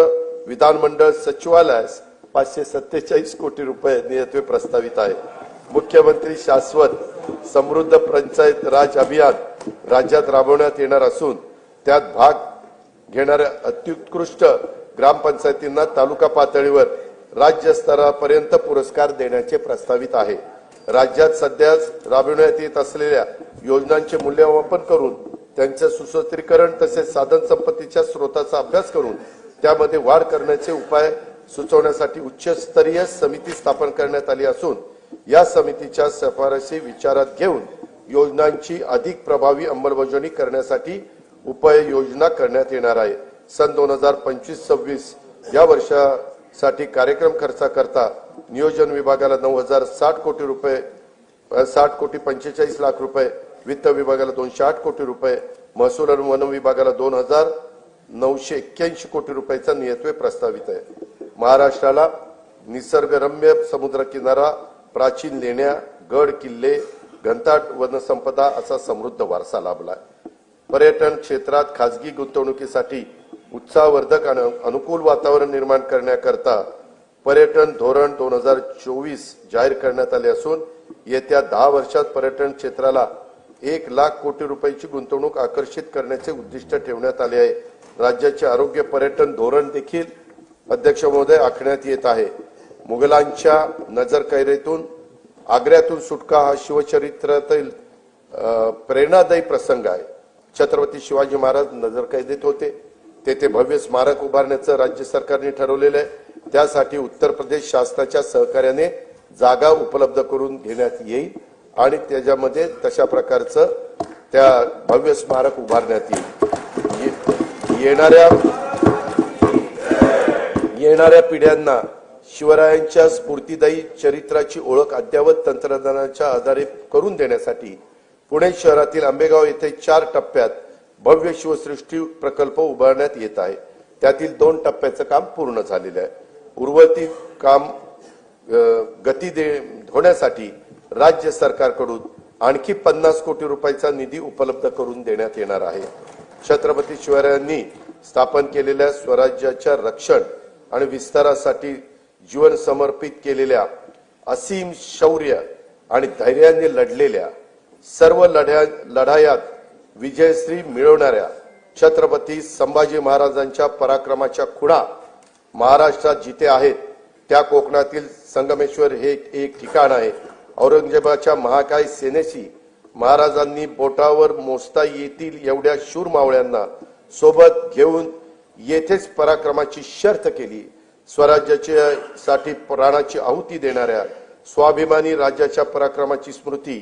विधानमंडळ सचिवालयास 547 कोटी रुपये नियतवे प्रस्तावित आहे। मुख्यमंत्री शाश्वत समृद्ध पंचायत राज अभियान राज्यात राबवण्यात येणार असून त्यात भाग घेणाऱ्या अत्युत्कृष्ट ग्रामपंचायतींना तालुका पातळीवर राज्य स्तरापर्यंत पुरस्कार देण्याचे प्रस्तावित आहे। राज्यात सध्या राबविण्यात येत असलेल्या योजनांचे मूल्यमापन करून त्यांचे सुसूत्रीकरण तसेच साधन संपत्तीच्या स्रोताचा अभ्यास करून त्यामध्ये वाढ करण्याचे उपाय सुचवण्यासाठी उच्चस्तरीय समिती स्थापन करण्यात आली असून या समितीच्या शिफारसी विचारात घेऊन योजनांची अधिक प्रभावी अंमलबजावणी करण्यासाठी उपाययोजना करण्यात येणार आहे। सन 2025-26 या वर्षासाठी कार्यक्रम खर्चाकरता नियोजन विभागाला 9,060 कोटी रुपये 60 कोटी 45 लाख रुपये, वित्त विभागाला 208 कोटी रुपये, महसूल आणि वन विभागाला 2,981 कोटी रुपयाचा नियतवे प्रस्तावित आहे। महाराष्ट्राला निसर्गरम्य समुद्रकिनारा, प्राचीन लेण्या, गड किल्ले, घनदाट वनसंपदा असा समृद्ध वारसा लाभला आहे। पर्यटन क्षेत्रात खासगी गुंतवणुकीसाठी उत्साहवर्धक आणि अनुकूल वातावरण निर्माण करण्याकरता पर्यटन धोरण 2024 जाहीर करण्यात आले असून येत्या 10 वर्षात पर्यटन क्षेत्राला 1 लाख कोटी रुपयाची गुंतवणूक आकर्षित करण्याचे उद्दिष्ट ठेवण्यात आले आहे। राज्याचे आरोग्य पर्यटन धोरण देखील अध्यक्ष महोदय आखण्यात येत आहे। मुघलांच्या नजरकैदेतून आग्र्यातून सुटका हा शिवचरित्रातील प्रेरणादायी प्रसंग आहे। छत्रपती शिवाजी महाराज नजरकैदेत होते, तेथे भव्य स्मारक उभारण्याचं राज्य सरकारने ठरवलेलं आहे। त्यासाठी उत्तर प्रदेश शासनाच्या सहकार्याने जागा उपलब्ध करून घेण्यात येईल आणि त्याच्यामध्ये तशा प्रकारचं त्या भव्य स्मारक उभारण्यात येईल। येणाऱ्या पिढ्यांना शिवरायांच्या स्फूर्तिदायी चरित्राची ओळख अद्ययावत तंत्रज्ञानाच्या आधारे करून देण्यासाठी पुणे शहरातील आंबेगाव येथे 4 टप्प्यात भव्य शिवसृष्टी प्रकल्प उभारण्यात येत आहे। त्यातील 2 टप्प्याचं काम पूर्ण झालेलं आहे। उर्वरित काम गती होण्यासाठी राज्य सरकारकडून आणखी 50 कोटी रुपयाचा निधी उपलब्ध करून देण्यात येणार आहे. छत्रपती शिवरायांनी स्थापन केलेल्या स्वराज्याच्या रक्षण आणि विस्तारासाठी जीवन समर्पित केलेल्या असीम शौर्य आणि धैर्याने लढलेल्या सर्व लढायात विजयश्री मिळवणाऱ्या छत्रपती संभाजी महाराजांच्या पराक्रमाच्या खुणा महाराष्ट्रात जिथे आहेत त्या कोकणातील संगमेश्वर हे एक ठिकाण आहे. औरंगजेबाच्या महाकाय सेनेशी महाराजांनी बोटावर मोजता येतील एवढ्या शूर मावळ्यांना सोबत घेऊन येथेच पराक्रमाची शर्थ केली. स्वराज्याच्या साठी प्राणाची आहुती देणाऱ्या स्वाभिमानी राज्याच्या पराक्रमाची स्मृती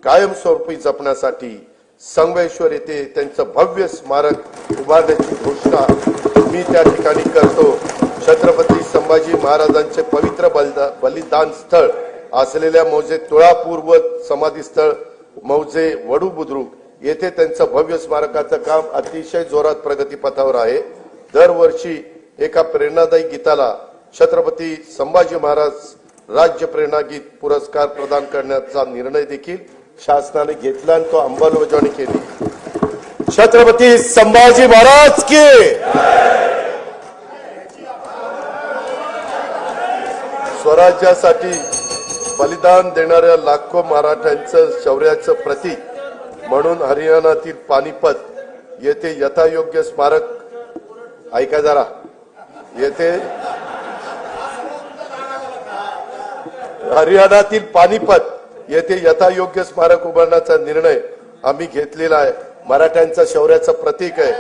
कायमस्वरूपी जपण्यासाठी संगमेश्वर येथे त्यांचं भव्य स्मारक उभारण्याची घोषणा मी त्या ठिकाणी करतो. छत्रपती संभाजी महाराजांचे पवित्र बलिदान स्थळ असलेल्या मौजे तुळापूर व समाधी स्थळ मौजे वडू बुद्रुक येथे त्यांचं भव्य स्मारकाचं काम अतिशय जोरात प्रगतीपथावर आहे. दरवर्षी एका प्रेरणादायी गीताला छत्रपती संभाजी महाराज राज्य प्रेरणा गीत पुरस्कार प्रदान करण्याचा निर्णय देखील शासनाने घेतला आणि तो अंमलबजावणी केली. छत्रपती संभाजी महाराज की स्वराज्यासाठी बलिदान देणाऱ्या लाखो मराठ्यांचं शौर्याचं प्रतीक म्हणून हरियाणातील पानिपत येथे यथायोग्य स्मारक ऐका जरा येथे हरियाणातील पानिपत येथे यथायोग्य स्मारक उभारण्याचा निर्णय आम्ही घेतलेला आहे. मराठ्यांच्या शौर्याचं प्रतीक आहे.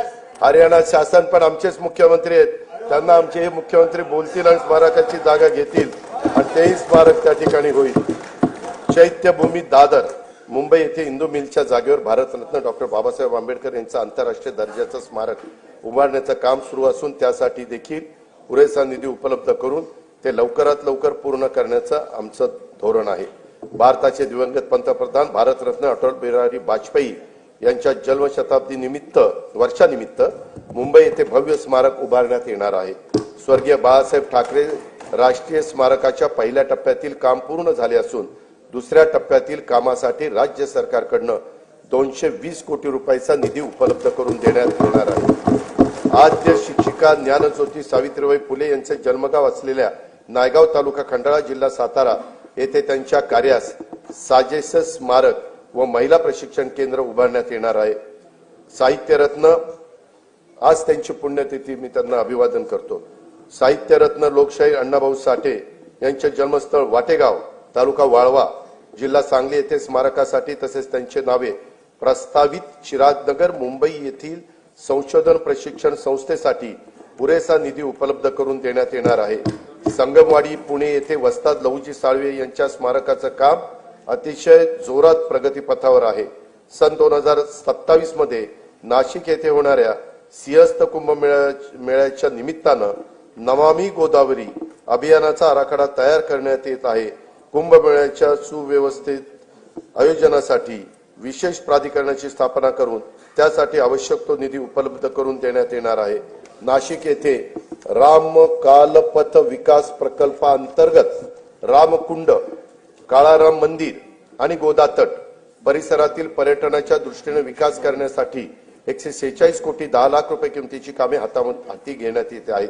हरियाणा शासन पण आमचेच मुख्यमंत्री आहेत. त्यांना आमचे हे मुख्यमंत्री बोलतील आणि स्मारकाची जागा घेतील आणि तेही स्मारक त्या ठिकाणी होईल. चैत्यभूमी दादर मुंबई येथे इंदू मिलच्या जागेवर भारतरत्न डॉक्टर बाबासाहेब आंबेडकर यांचं आंतरराष्ट्रीय दर्जाचं स्मारक उभारण्याचं काम सुरू असून त्यासाठी देखील पुरेसा निधी उपलब्ध करून ते लवकरात लवकर पूर्ण करण्याचं आमचं धोरण आहे. भारताचे दिवंगत पंतप्रधान भारतरत्न अटल बिहारी वाजपेयी यांच्या जन्मशताब्दी वर्षानिमित्त मुंबई येथे भव्य स्मारक उभारण्यात येणार आहे. स्वर्गीय बाळासाहेब ठाकरे राष्ट्रीय स्मारकाच्या पहिल्या टप्प्यातील काम पूर्ण झाले असून दुसऱ्या टप्प्यातील कामासाठी राज्य सरकारकडून 220 कोटी रुपयाचा निधी उपलब्ध करून देण्यात येणार आहे. आद्य शिक्षिका ज्ञानज्योती सावित्रीबाई फुले यांचे जन्मगाव असलेल्या नायगाव तालुका खंडाळा जिल्हा सातारा येथे त्यांच्या कार्यास साजेस स्मारक व महिला प्रशिक्षण केंद्र उभारण्यात येणार आहे. साहित्यरत्न आज त्यांची पुण्यतिथी मी त्यांना अभिवादन करतो. साहित्यरत्न लोकशाहीर अण्णाभाऊ साठे यांचे जन्मस्थळ वाटेगाव तालुका वाळवा जिल्हा सांगली येथे स्मारकासाठी तसेच त्यांचे नावे प्रस्तावित शिराजनगर मुंबई येथील संशोधन प्रशिक्षण संस्थेसाठी पुरेसा निधी उपलब्ध करून देण्यात येणार आहे. संगमवाडी पुणे येथे वस्ताद लहुजी साळवे यांच्या स्मारकाचं काम अतिशय जोरात प्रगतीपथावर आहे. सन 2027 मध्ये नाशिक येथे होणाऱ्या सिंहस्थ कुंभमेळ्याच्या निमित्तानं नमामि गोदावरी अभियानाचा आराखडा तयार करण्यात येत आहे. कुंभमेळ्याच्या सुव्यवस्थित आयोजनासाठी विशेष प्राधिकरणाची स्थापना करून त्यासाठी आवश्यक तो निधी उपलब्ध करून देण्यात येणार आहे. नाशिक येथे राम कालपथ विकास प्रकल्पांतर्गत रामकुंड, काळाराम मंदिर आणि गोदातट परिसरातील पर्यटनाच्या दृष्टीने विकास करण्यासाठी 146 कोटी 10 लाख रुपये किमतीची कामे हाती घेण्यात येत आहेत.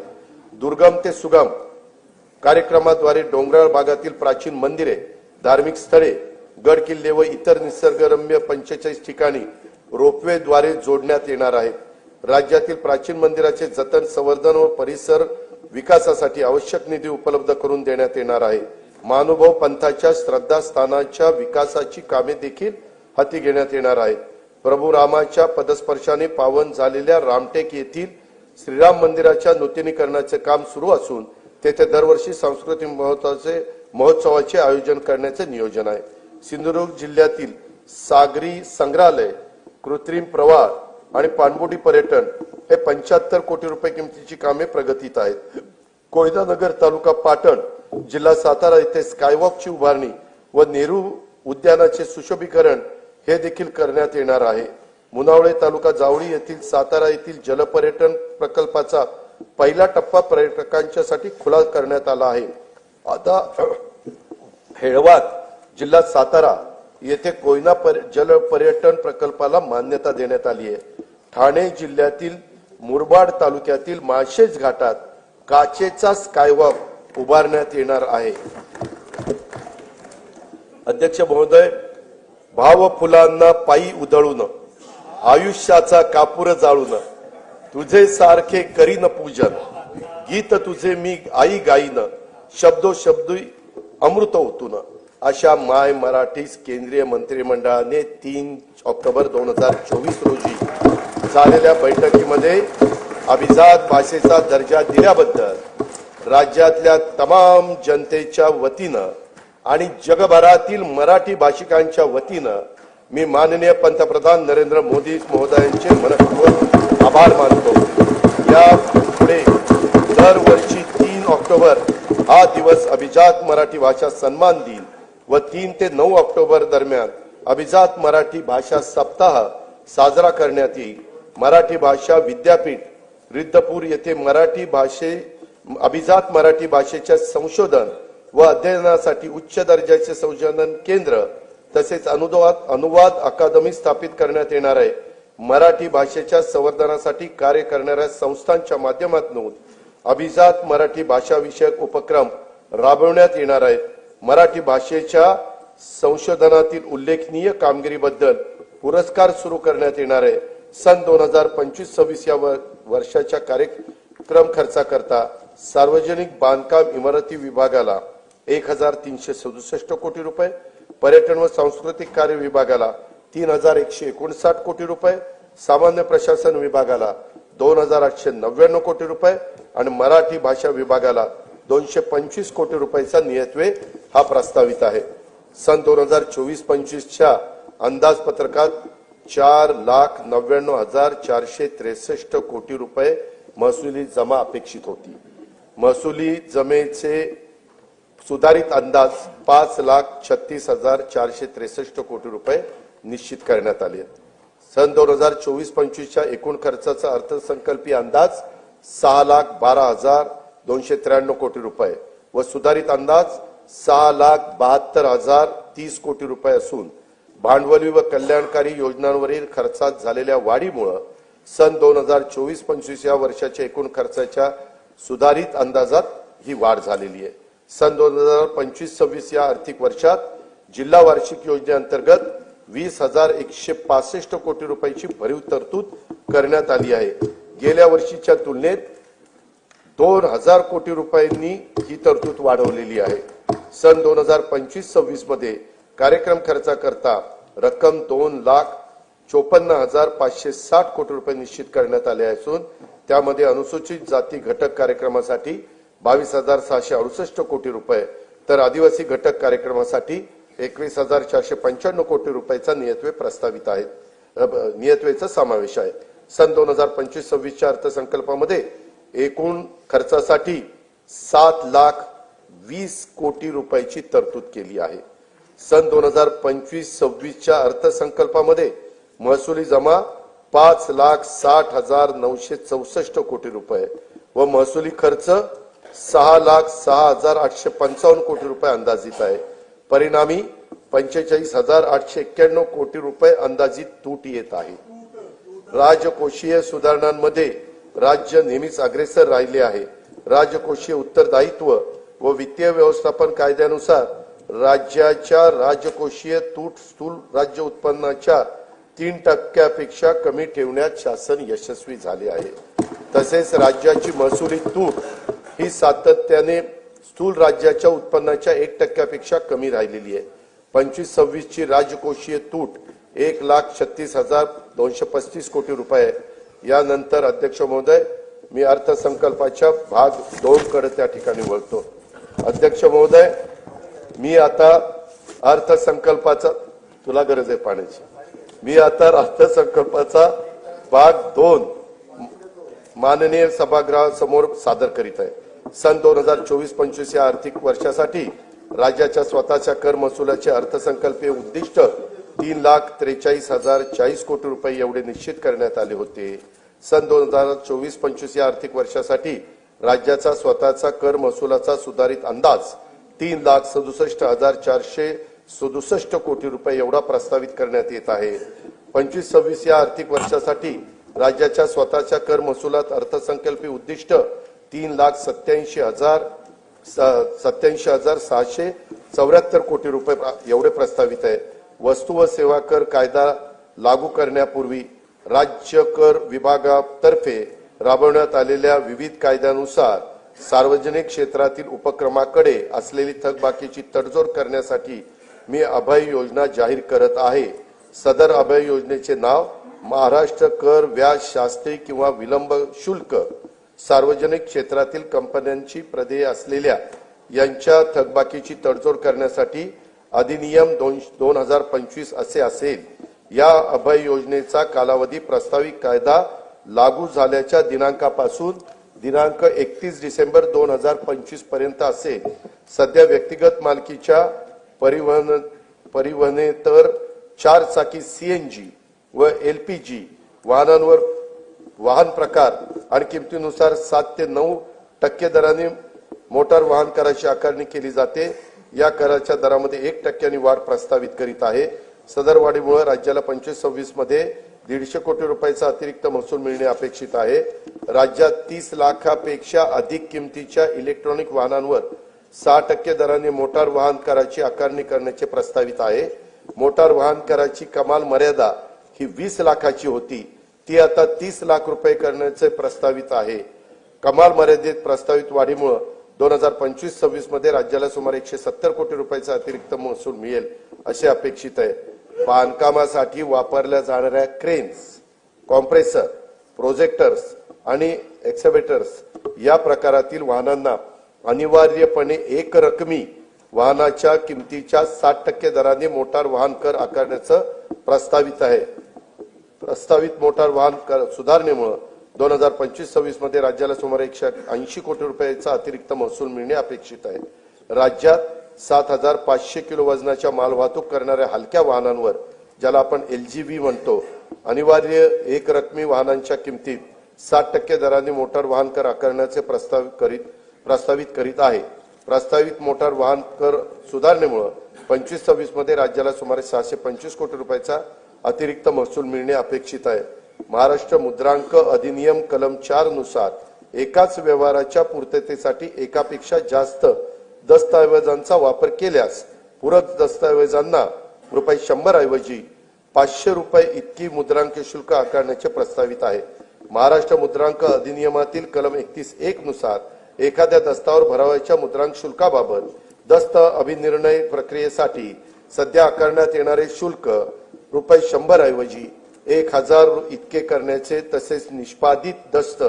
दुर्गम ते सुगम कार्यक्रमाद्वारे डोंगराळ भागातील प्राचीन मंदिरे, धार्मिक स्थळे, गड किल्ले व इतर निसर्गरम्य 45 ठिकाणी रोपवेद्वारे जोडण्यात येणार आहेत. राज्यातील प्राचीन मंदिराचे जतन, संवर्धन व परिसर विकासासाठी आवश्यक निधी उपलब्ध करून देण्यात येणार आहे. महानुभाव पंथाच्या श्रद्धास्थानाच्या विकासाची कामे देखील हाती घेण्यात येणार आहेत. प्रभू रामाच्या पदस्पर्शाने पावन झालेल्या रामटेक येथील श्रीराम मंदिराच्या नूतनीकरणाचे काम सुरू असून तेथे दरवर्षी सांस्कृतिक महोत्सवाचे आयोजन करण्याचे नियोजन आहे. सिंधुदुर्ग जिल्ह्यातील सागरी संग्रहालय, कृत्रिम प्रवाह आणि पाणबुडी पर्यटन हे 75 कोटी रुपये किमतीची कामे प्रगतीत आहेत. कोयनानगर तालुका पाटण जिल्हा सातारा येथे स्कायवॉकची उभारणी व नेहरू उद्यानाचे सुशोभीकरण हे देखील करण्यात येणार आहे. मुनावळे तालुका जावळी येथील सातारा येथील जलपर्यटन प्रकल्पाचा पहिला टप्पा पर्यटकांच्यासाठी खुला करण्यात आला आहे. आता हेळवात जिल्हा सातारा येथे कोयना जल पर्यटन प्रकल्पाला मान्यता देण्यात आली आहे. ठाणे जिल्ह्यातील मुरबाड तालुक्यातील माळशेज घाटात काचेचा स्कायवॉक उभारण्यात येणार आहे. अध्यक्ष महोदय, भाव फुलांना पायी उधळून आयुष्याचा कापूर जाळून तुझे सारखे करीन पूजन, गीत तुझे मी आई गाईन, शब्दोशब्दी अमृत ओतून, अशा माय मराठीस केंद्रीय मंत्रिमंडळाने 3 ऑक्टोबर 2024 रोजी झालेल्या बैठकीमध्ये अभिजात भाषेचा दर्जा दिल्याबद्दल राज्यातल्या तमाम जनतेच्या वतीनं आणि जगभरातील मराठी भाषिकांच्या वतीनं मी माननीय पंतप्रधान नरेंद्र मोदी महोदयांचे मनपूर्वक आभार मानतो. या पुढे दरवर्षी 3 ऑक्टोबर हा दिवस अभिजात मराठी भाषा सन्मान दिन व 3 ते 9 ऑक्टोबर दरम्यान अभिजात मराठी भाषा सप्ताह साजरा करण्यात येईल. मराठी भाषा विद्यापीठ रिद्धपूर येथे अभिजात मराठी भाषेच्या संशोधन व अध्ययनासाठी उच्च दर्जाचे संशोधन केंद्र तसेच अनुवाद अकादमी स्थापित करण्यात येणार आहे. मराठी भाषेच्या संवर्धनासाठी कार्य करणाऱ्या संस्थांच्या माध्यमातून अभिजात मराठी भाषा विषयक उपक्रम राबवण्यात येणार आहेत. मराठी भाषेच्या संशोधनातील उल्लेखनीय कामगिरीबद्दल पुरस्कार सुरू करण्यात येणार आहे. सन 2025-26 या वर्षाच्या कार्यक्रम खर्चाकरता सार्वजनिक बांधकाम इमारती विभागाला 1367 कोटी रुपये, पर्यटन व सांस्कृतिक कार्य विभागाला 3159 कोटी रुपये, सामान्य प्रशासन विभागाला 2899 कोटी रुपये आणि मराठी भाषा विभागाला 225 कोटी रुपयाचा नियतव्यय हा प्रस्तावित आहे. सन 2024-25च्या अंदाजपत्रकात 4,99,463 कोटी रुपये महसुली जमा अपेक्षित होती. महसुली जमेचे सुधारित अंदाज 5,36,463 कोटी रुपये निश्चित करण्यात आले. सन 2024-25च्या एकूण खर्चाचा अर्थसंकल्पीय अंदाज 6,12,293 कोटी रुपये व सुधारित अंदाज 6,72,030 कोटी रुपये असून भांडवली व कल्याणकारी योजनांवरील खर्चात झालेल्या वाढीमुळे सन 2024-25 या वर्षाच्या एकूण खर्चाच्या सुधारित अंदाजात ही वाढ झालेली आहे. सन 2025-26 या आर्थिक वर्षात जिल्हा वार्षिक योजनेअंतर्गत 20,165 कोटी रुपयाची भरीव तरतूद करण्यात आली आहे. गेल्या वर्षीच्या तुलनेत 2,000 कोटी रुपयांनी ही तरतूद वाढवलेली आहे. सन 2025-26 मध्ये कार्यक्रम खर्चाकरता रक्कम 2,54,560 कोटी रुपये निश्चित करण्यात आले असून त्यामध्ये अनुसूचित जाती घटक कार्यक्रमासाठी 22,668 कोटी रुपये तर आदिवासी घटक कार्यक्रमासाठी 21,495 कोटी रुपयाचा नियतव्यय प्रस्तावित आहे. नियतव्ययाचा समावेश आहे. सन 2025-26च्या अर्थसंकल्पामध्ये एकूण खर्चासाठी 7,20,00,000 कोटी रुपयाची तरतूद केली आहे. सन 2025-26च्या अर्थसंकल्पामध्ये महसुली जमा 5,60,964 कोटी रुपये व महसुली खर्च 6,06,855 कोटी रुपये अंदाजित आहे. परिणामी 45,891 कोटी रुपये अंदाजित तूट येत आहे. राजकोषीय सुधारणांमध्ये राज्य नेहमीच अग्रेसर राहिले आहे. राजकोषीय उत्तरदायित्व व वित्तीय व्यवस्थापन कायद्यानुसार राज्याच्या राजकोषीय तूट स्थूल राज्य उत्पन्नाच्या 3% कमी ठेवण्यात शासन यशस्वी झाले आहे. तसेच राज्याची महसुली तूट ही सातत्याने स्थूल राज्याच्या उत्पन्नाच्या 1% कमी राहिलेली आहे. 25-26 ची राजकोषीय तूट 1,36,235 कोटी रुपये. यानंतर अध्यक्ष महोदय, मी अर्थसंकल्पाच्या भाग 2 कडे त्या ठिकाणी वळतो. अध्यक्ष महोदय, मी आता अर्थसंकल्पाचा तुला गरज आहे पाण्याची. मी आता अर्थसंकल्पाचा भाग 2 माननीय सभागृहासमोर सादर करीत आहे. सन 2024-25 या आर्थिक वर्षासाठी राज्याच्या स्वतःच्या कर महसुलाचे अर्थसंकल्पीय उद्दिष्ट 3,43,040 कोटी रुपये एवढे निश्चित करण्यात आले होते. सन 2024-25 या आर्थिक वर्षासाठी राज्याचा स्वतःचा कर महसुलाचा सुधारित अंदाज 3,67,467 कोटी रुपये एवढा प्रस्तावित करण्यात येत आहे. 25-26 या आर्थिक वर्षासाठी राज्याच्या स्वतःच्या कर महसुलात अर्थसंकल्पीय उद्दिष्ट 3,87,674 कोटी रुपये एवढे प्रस्तावित आहे. वस्तू व सेवा कर कायदा लागू करण्यापूर्वी राज्य कर विभागातर्फे राबवण्यात आलेल्या विविध कायद्यानुसार सार्वजनिक क्षेत्रातील उपक्रमाकडे असलेली थकबाकीची तडजोड करण्यासाठी मी अभय योजना जाहीर करत आहे. सदर अभय योजनेचे नाव महाराष्ट्र कर व्याज शास्ती किंवा विलंब शुल्क सार्वजनिक क्षेत्रातील कंपन्यांची प्रदेय असलेल्या यांच्या थकबाकीची तडजोड करण्यासाठी अधिनियम 2025 असे असेल. या अभय योजनेचा कालावधी प्रस्तावित कायदा लागू झाल्याच्या दिनांकापासून दिनांक 31 डिसेंबर 2025 पर्यंत असेल. सध्या व्यक्तिगत मालकीच्या परिवहनेतर 4 चाकी CNG व LPG वाहनांवर वाहन प्रकार आणि किमतीनुसार 7 ते 9% दराने मोटार वाहन कराची आकारणी केली जाते. या कराच्या दरामध्ये 1% वाढ प्रस्तावित करीत आहे. सदर वाढीमुळे राज्याला 25-26 मध्ये 150 कोटी रुपयाचा अतिरिक्त महसूल मिळणे अपेक्षित आहे. राज्यात 30 लाखापेक्षा अधिक किमतीच्या इलेक्ट्रॉनिक वाहनांवर 6% दराने मोटार वाहन कराची आकारणी करण्याचे प्रस्तावित आहे. मोटार वाहन कराची कमाल मर्यादा ही 20 लाखाची होती, ती आता 30 लाख रुपये करण्याचे प्रस्तावित आहे. कमाल मर्यादेत प्रस्तावित वाढीमुळे 2025-26 मध्ये राज्याला सुमारे 170 कोटी रुपयाचा अतिरिक्त महसूल मिळेल असे अपेक्षित आहे. बांधकामासाठी वापरल्या जाणाऱ्या क्रेन्स, कॉम्प्रेसर, प्रोजेक्टर्स आणि एक्सकॅव्हेटर्स या प्रकारातील वाहनांना अनिवार्यपणे एक रकमी वाहनाच्या किमतीच्या 60% दराने मोटार वाहन कर आकारण्याचं प्रस्तावित आहे. प्रस्तावित मोटार वाहन कर सुधारणेमुळे 2025-26 मध्ये राज्याला सुमारे 180 कोटी रुपयाचा अतिरिक्त महसूल मिळणे अपेक्षित आहे. राज्यात 7,500 किलो वजनाच्या माल वाहतूक करणाऱ्या हलक्या वाहनांवर, ज्याला आपण LGV म्हणतो, अनिवार्य एक रकमी वाहनांच्या किमतीत 60% दराने मोटार वाहन कर आकारण्याचे प्रस्तावित करीत आहे. प्रस्तावित मोटार वाहन कर सुधारणेमुळे 25-26 मध्ये राज्याला सुमारे 625 कोटी रुपयाचा अतिरिक्त महसूल मिळणे अपेक्षित आहे. महाराष्ट्र मुद्रांक अधिनियम कलम 4 नुसार एकाच व्यवहाराच्या पूर्ततेसाठी एकापेक्षा जास्त दस्तऐवजांचा वापर केल्यास पूरक दस्तऐवजांना ₹100 ऐवजी ₹500 इतकी मुद्रांक शुल्क आकारण्याचे प्रस्तावित आहे. महाराष्ट्र मुद्रांक अधिनियमातील कलम 31(1) नुसार एखाद्या दस्तावर भरावयाच्या मुद्रांक शुल्काबाबत दस्त अभिनिर्णय प्रक्रियेसाठी सध्या आकारण्यात येणारे शुल्क ₹100 ऐवजी 1000 इतके करण्याचे, तसेच निष्पादित दस्त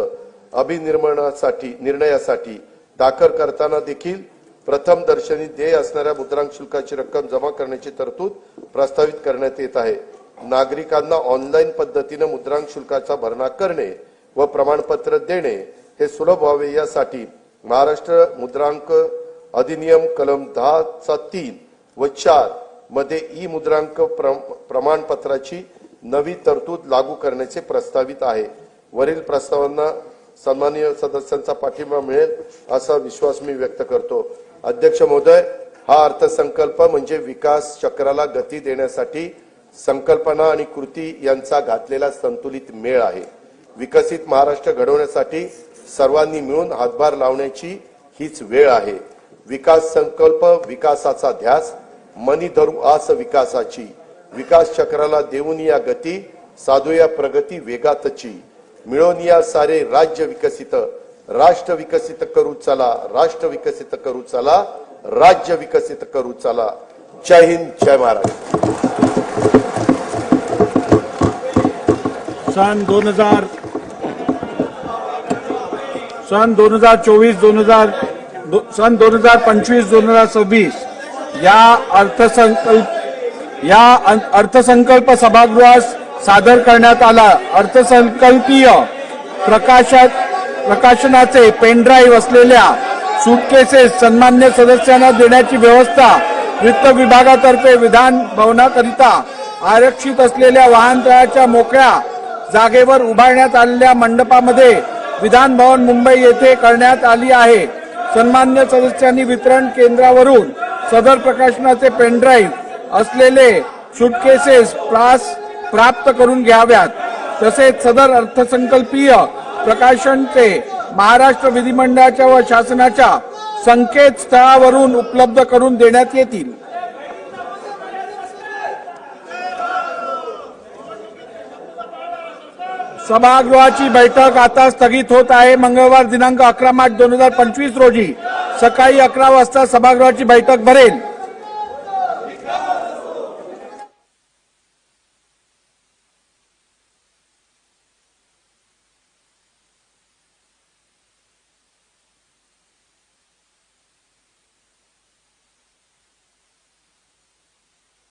निर्णयासाठी दाखल करताना देखील प्रथम दर्शनी देय असणाऱ्या मुद्रांक शुल्काची रक्कम जमा करण्याची तरतूद प्रस्तावित करण्यात येत आहे. नागरिकांना ऑनलाईन पद्धतीने मुद्रांक शुल्काचा भरणा करणे व प्रमाणपत्र देणे हे सुलभ व्हावे यासाठी महाराष्ट्र मुद्रांक अधिनियम कलम 10(3) व 4 मध्ये ई मुद्रांक प्रमाणपत्राची नवी तरतूद लागू करण्याचे प्रस्तावित आहे. वरील प्रस्तावांना सन्माननीय सदस्यांचा पाठिंबा मिळेल असा विश्वास मी व्यक्त करतो. अध्यक्ष महोदय, हा अर्थसंकल्प म्हणजे विकास चक्राला गती देण्यासाठी संकल्पना आणि कृती यांचा घातलेला संतुलित मेळ आहे. विकसित महाराष्ट्र घडवण्यासाठी सर्वांनी मिळून हातभार लावण्याची हीच वेळ आहे. विकास संकल्प, विकासाचा ध्यास, मनी धरू आस विकासाची, विकास चक्राला देऊन या गती, साधूया प्रगती वेगातची, मिळून या सारे राज्य विकसित, राष्ट्र विकसित करू चला, राष्ट्र विकसित करू चला, राज्य विकसित करू चला. जय हिंद, जय महाराष्ट्र. सन 2024-2026 या अर्थसंकल्प सभागृहात सादर करण्यात आला. अर्थसंकल्पीय प्रकाशनाचे पेनड्राईव्ह असलेल्या सूटकेसेस सन्मान्य सदस्यांना देण्याची व्यवस्था वित्त विभागातर्फे विधान भवनाकरिता आरक्षित असलेल्या वाहनतळाच्या मोकळ्या जागेवर उभारण्यात आलेल्या मंडपामध्ये विधान भवन मुंबई येथे करण्यात आली आहे. सन्मान्य सदस्यांनी वितरण केंद्रावरून सदर प्रकाशनाचे पेनड्राईव्ह असलेले सूटकेसेस प्राप्त करून घ्याव्यात. तसेच सदर अर्थसंकल्पीय प्रकाशनचे महाराष्ट्र विधिमंडळाच्या व शासनाच्या संकेतस्थळावरून उपलब्ध करून देण्यात येतील. सभागृहाची बैठक आता स्थगित होत आहे. मंगळवार दिनांक 11 मार्च 2025 रोजी सकाळी 11 वाजता सभागृहाची बैठक भरेल.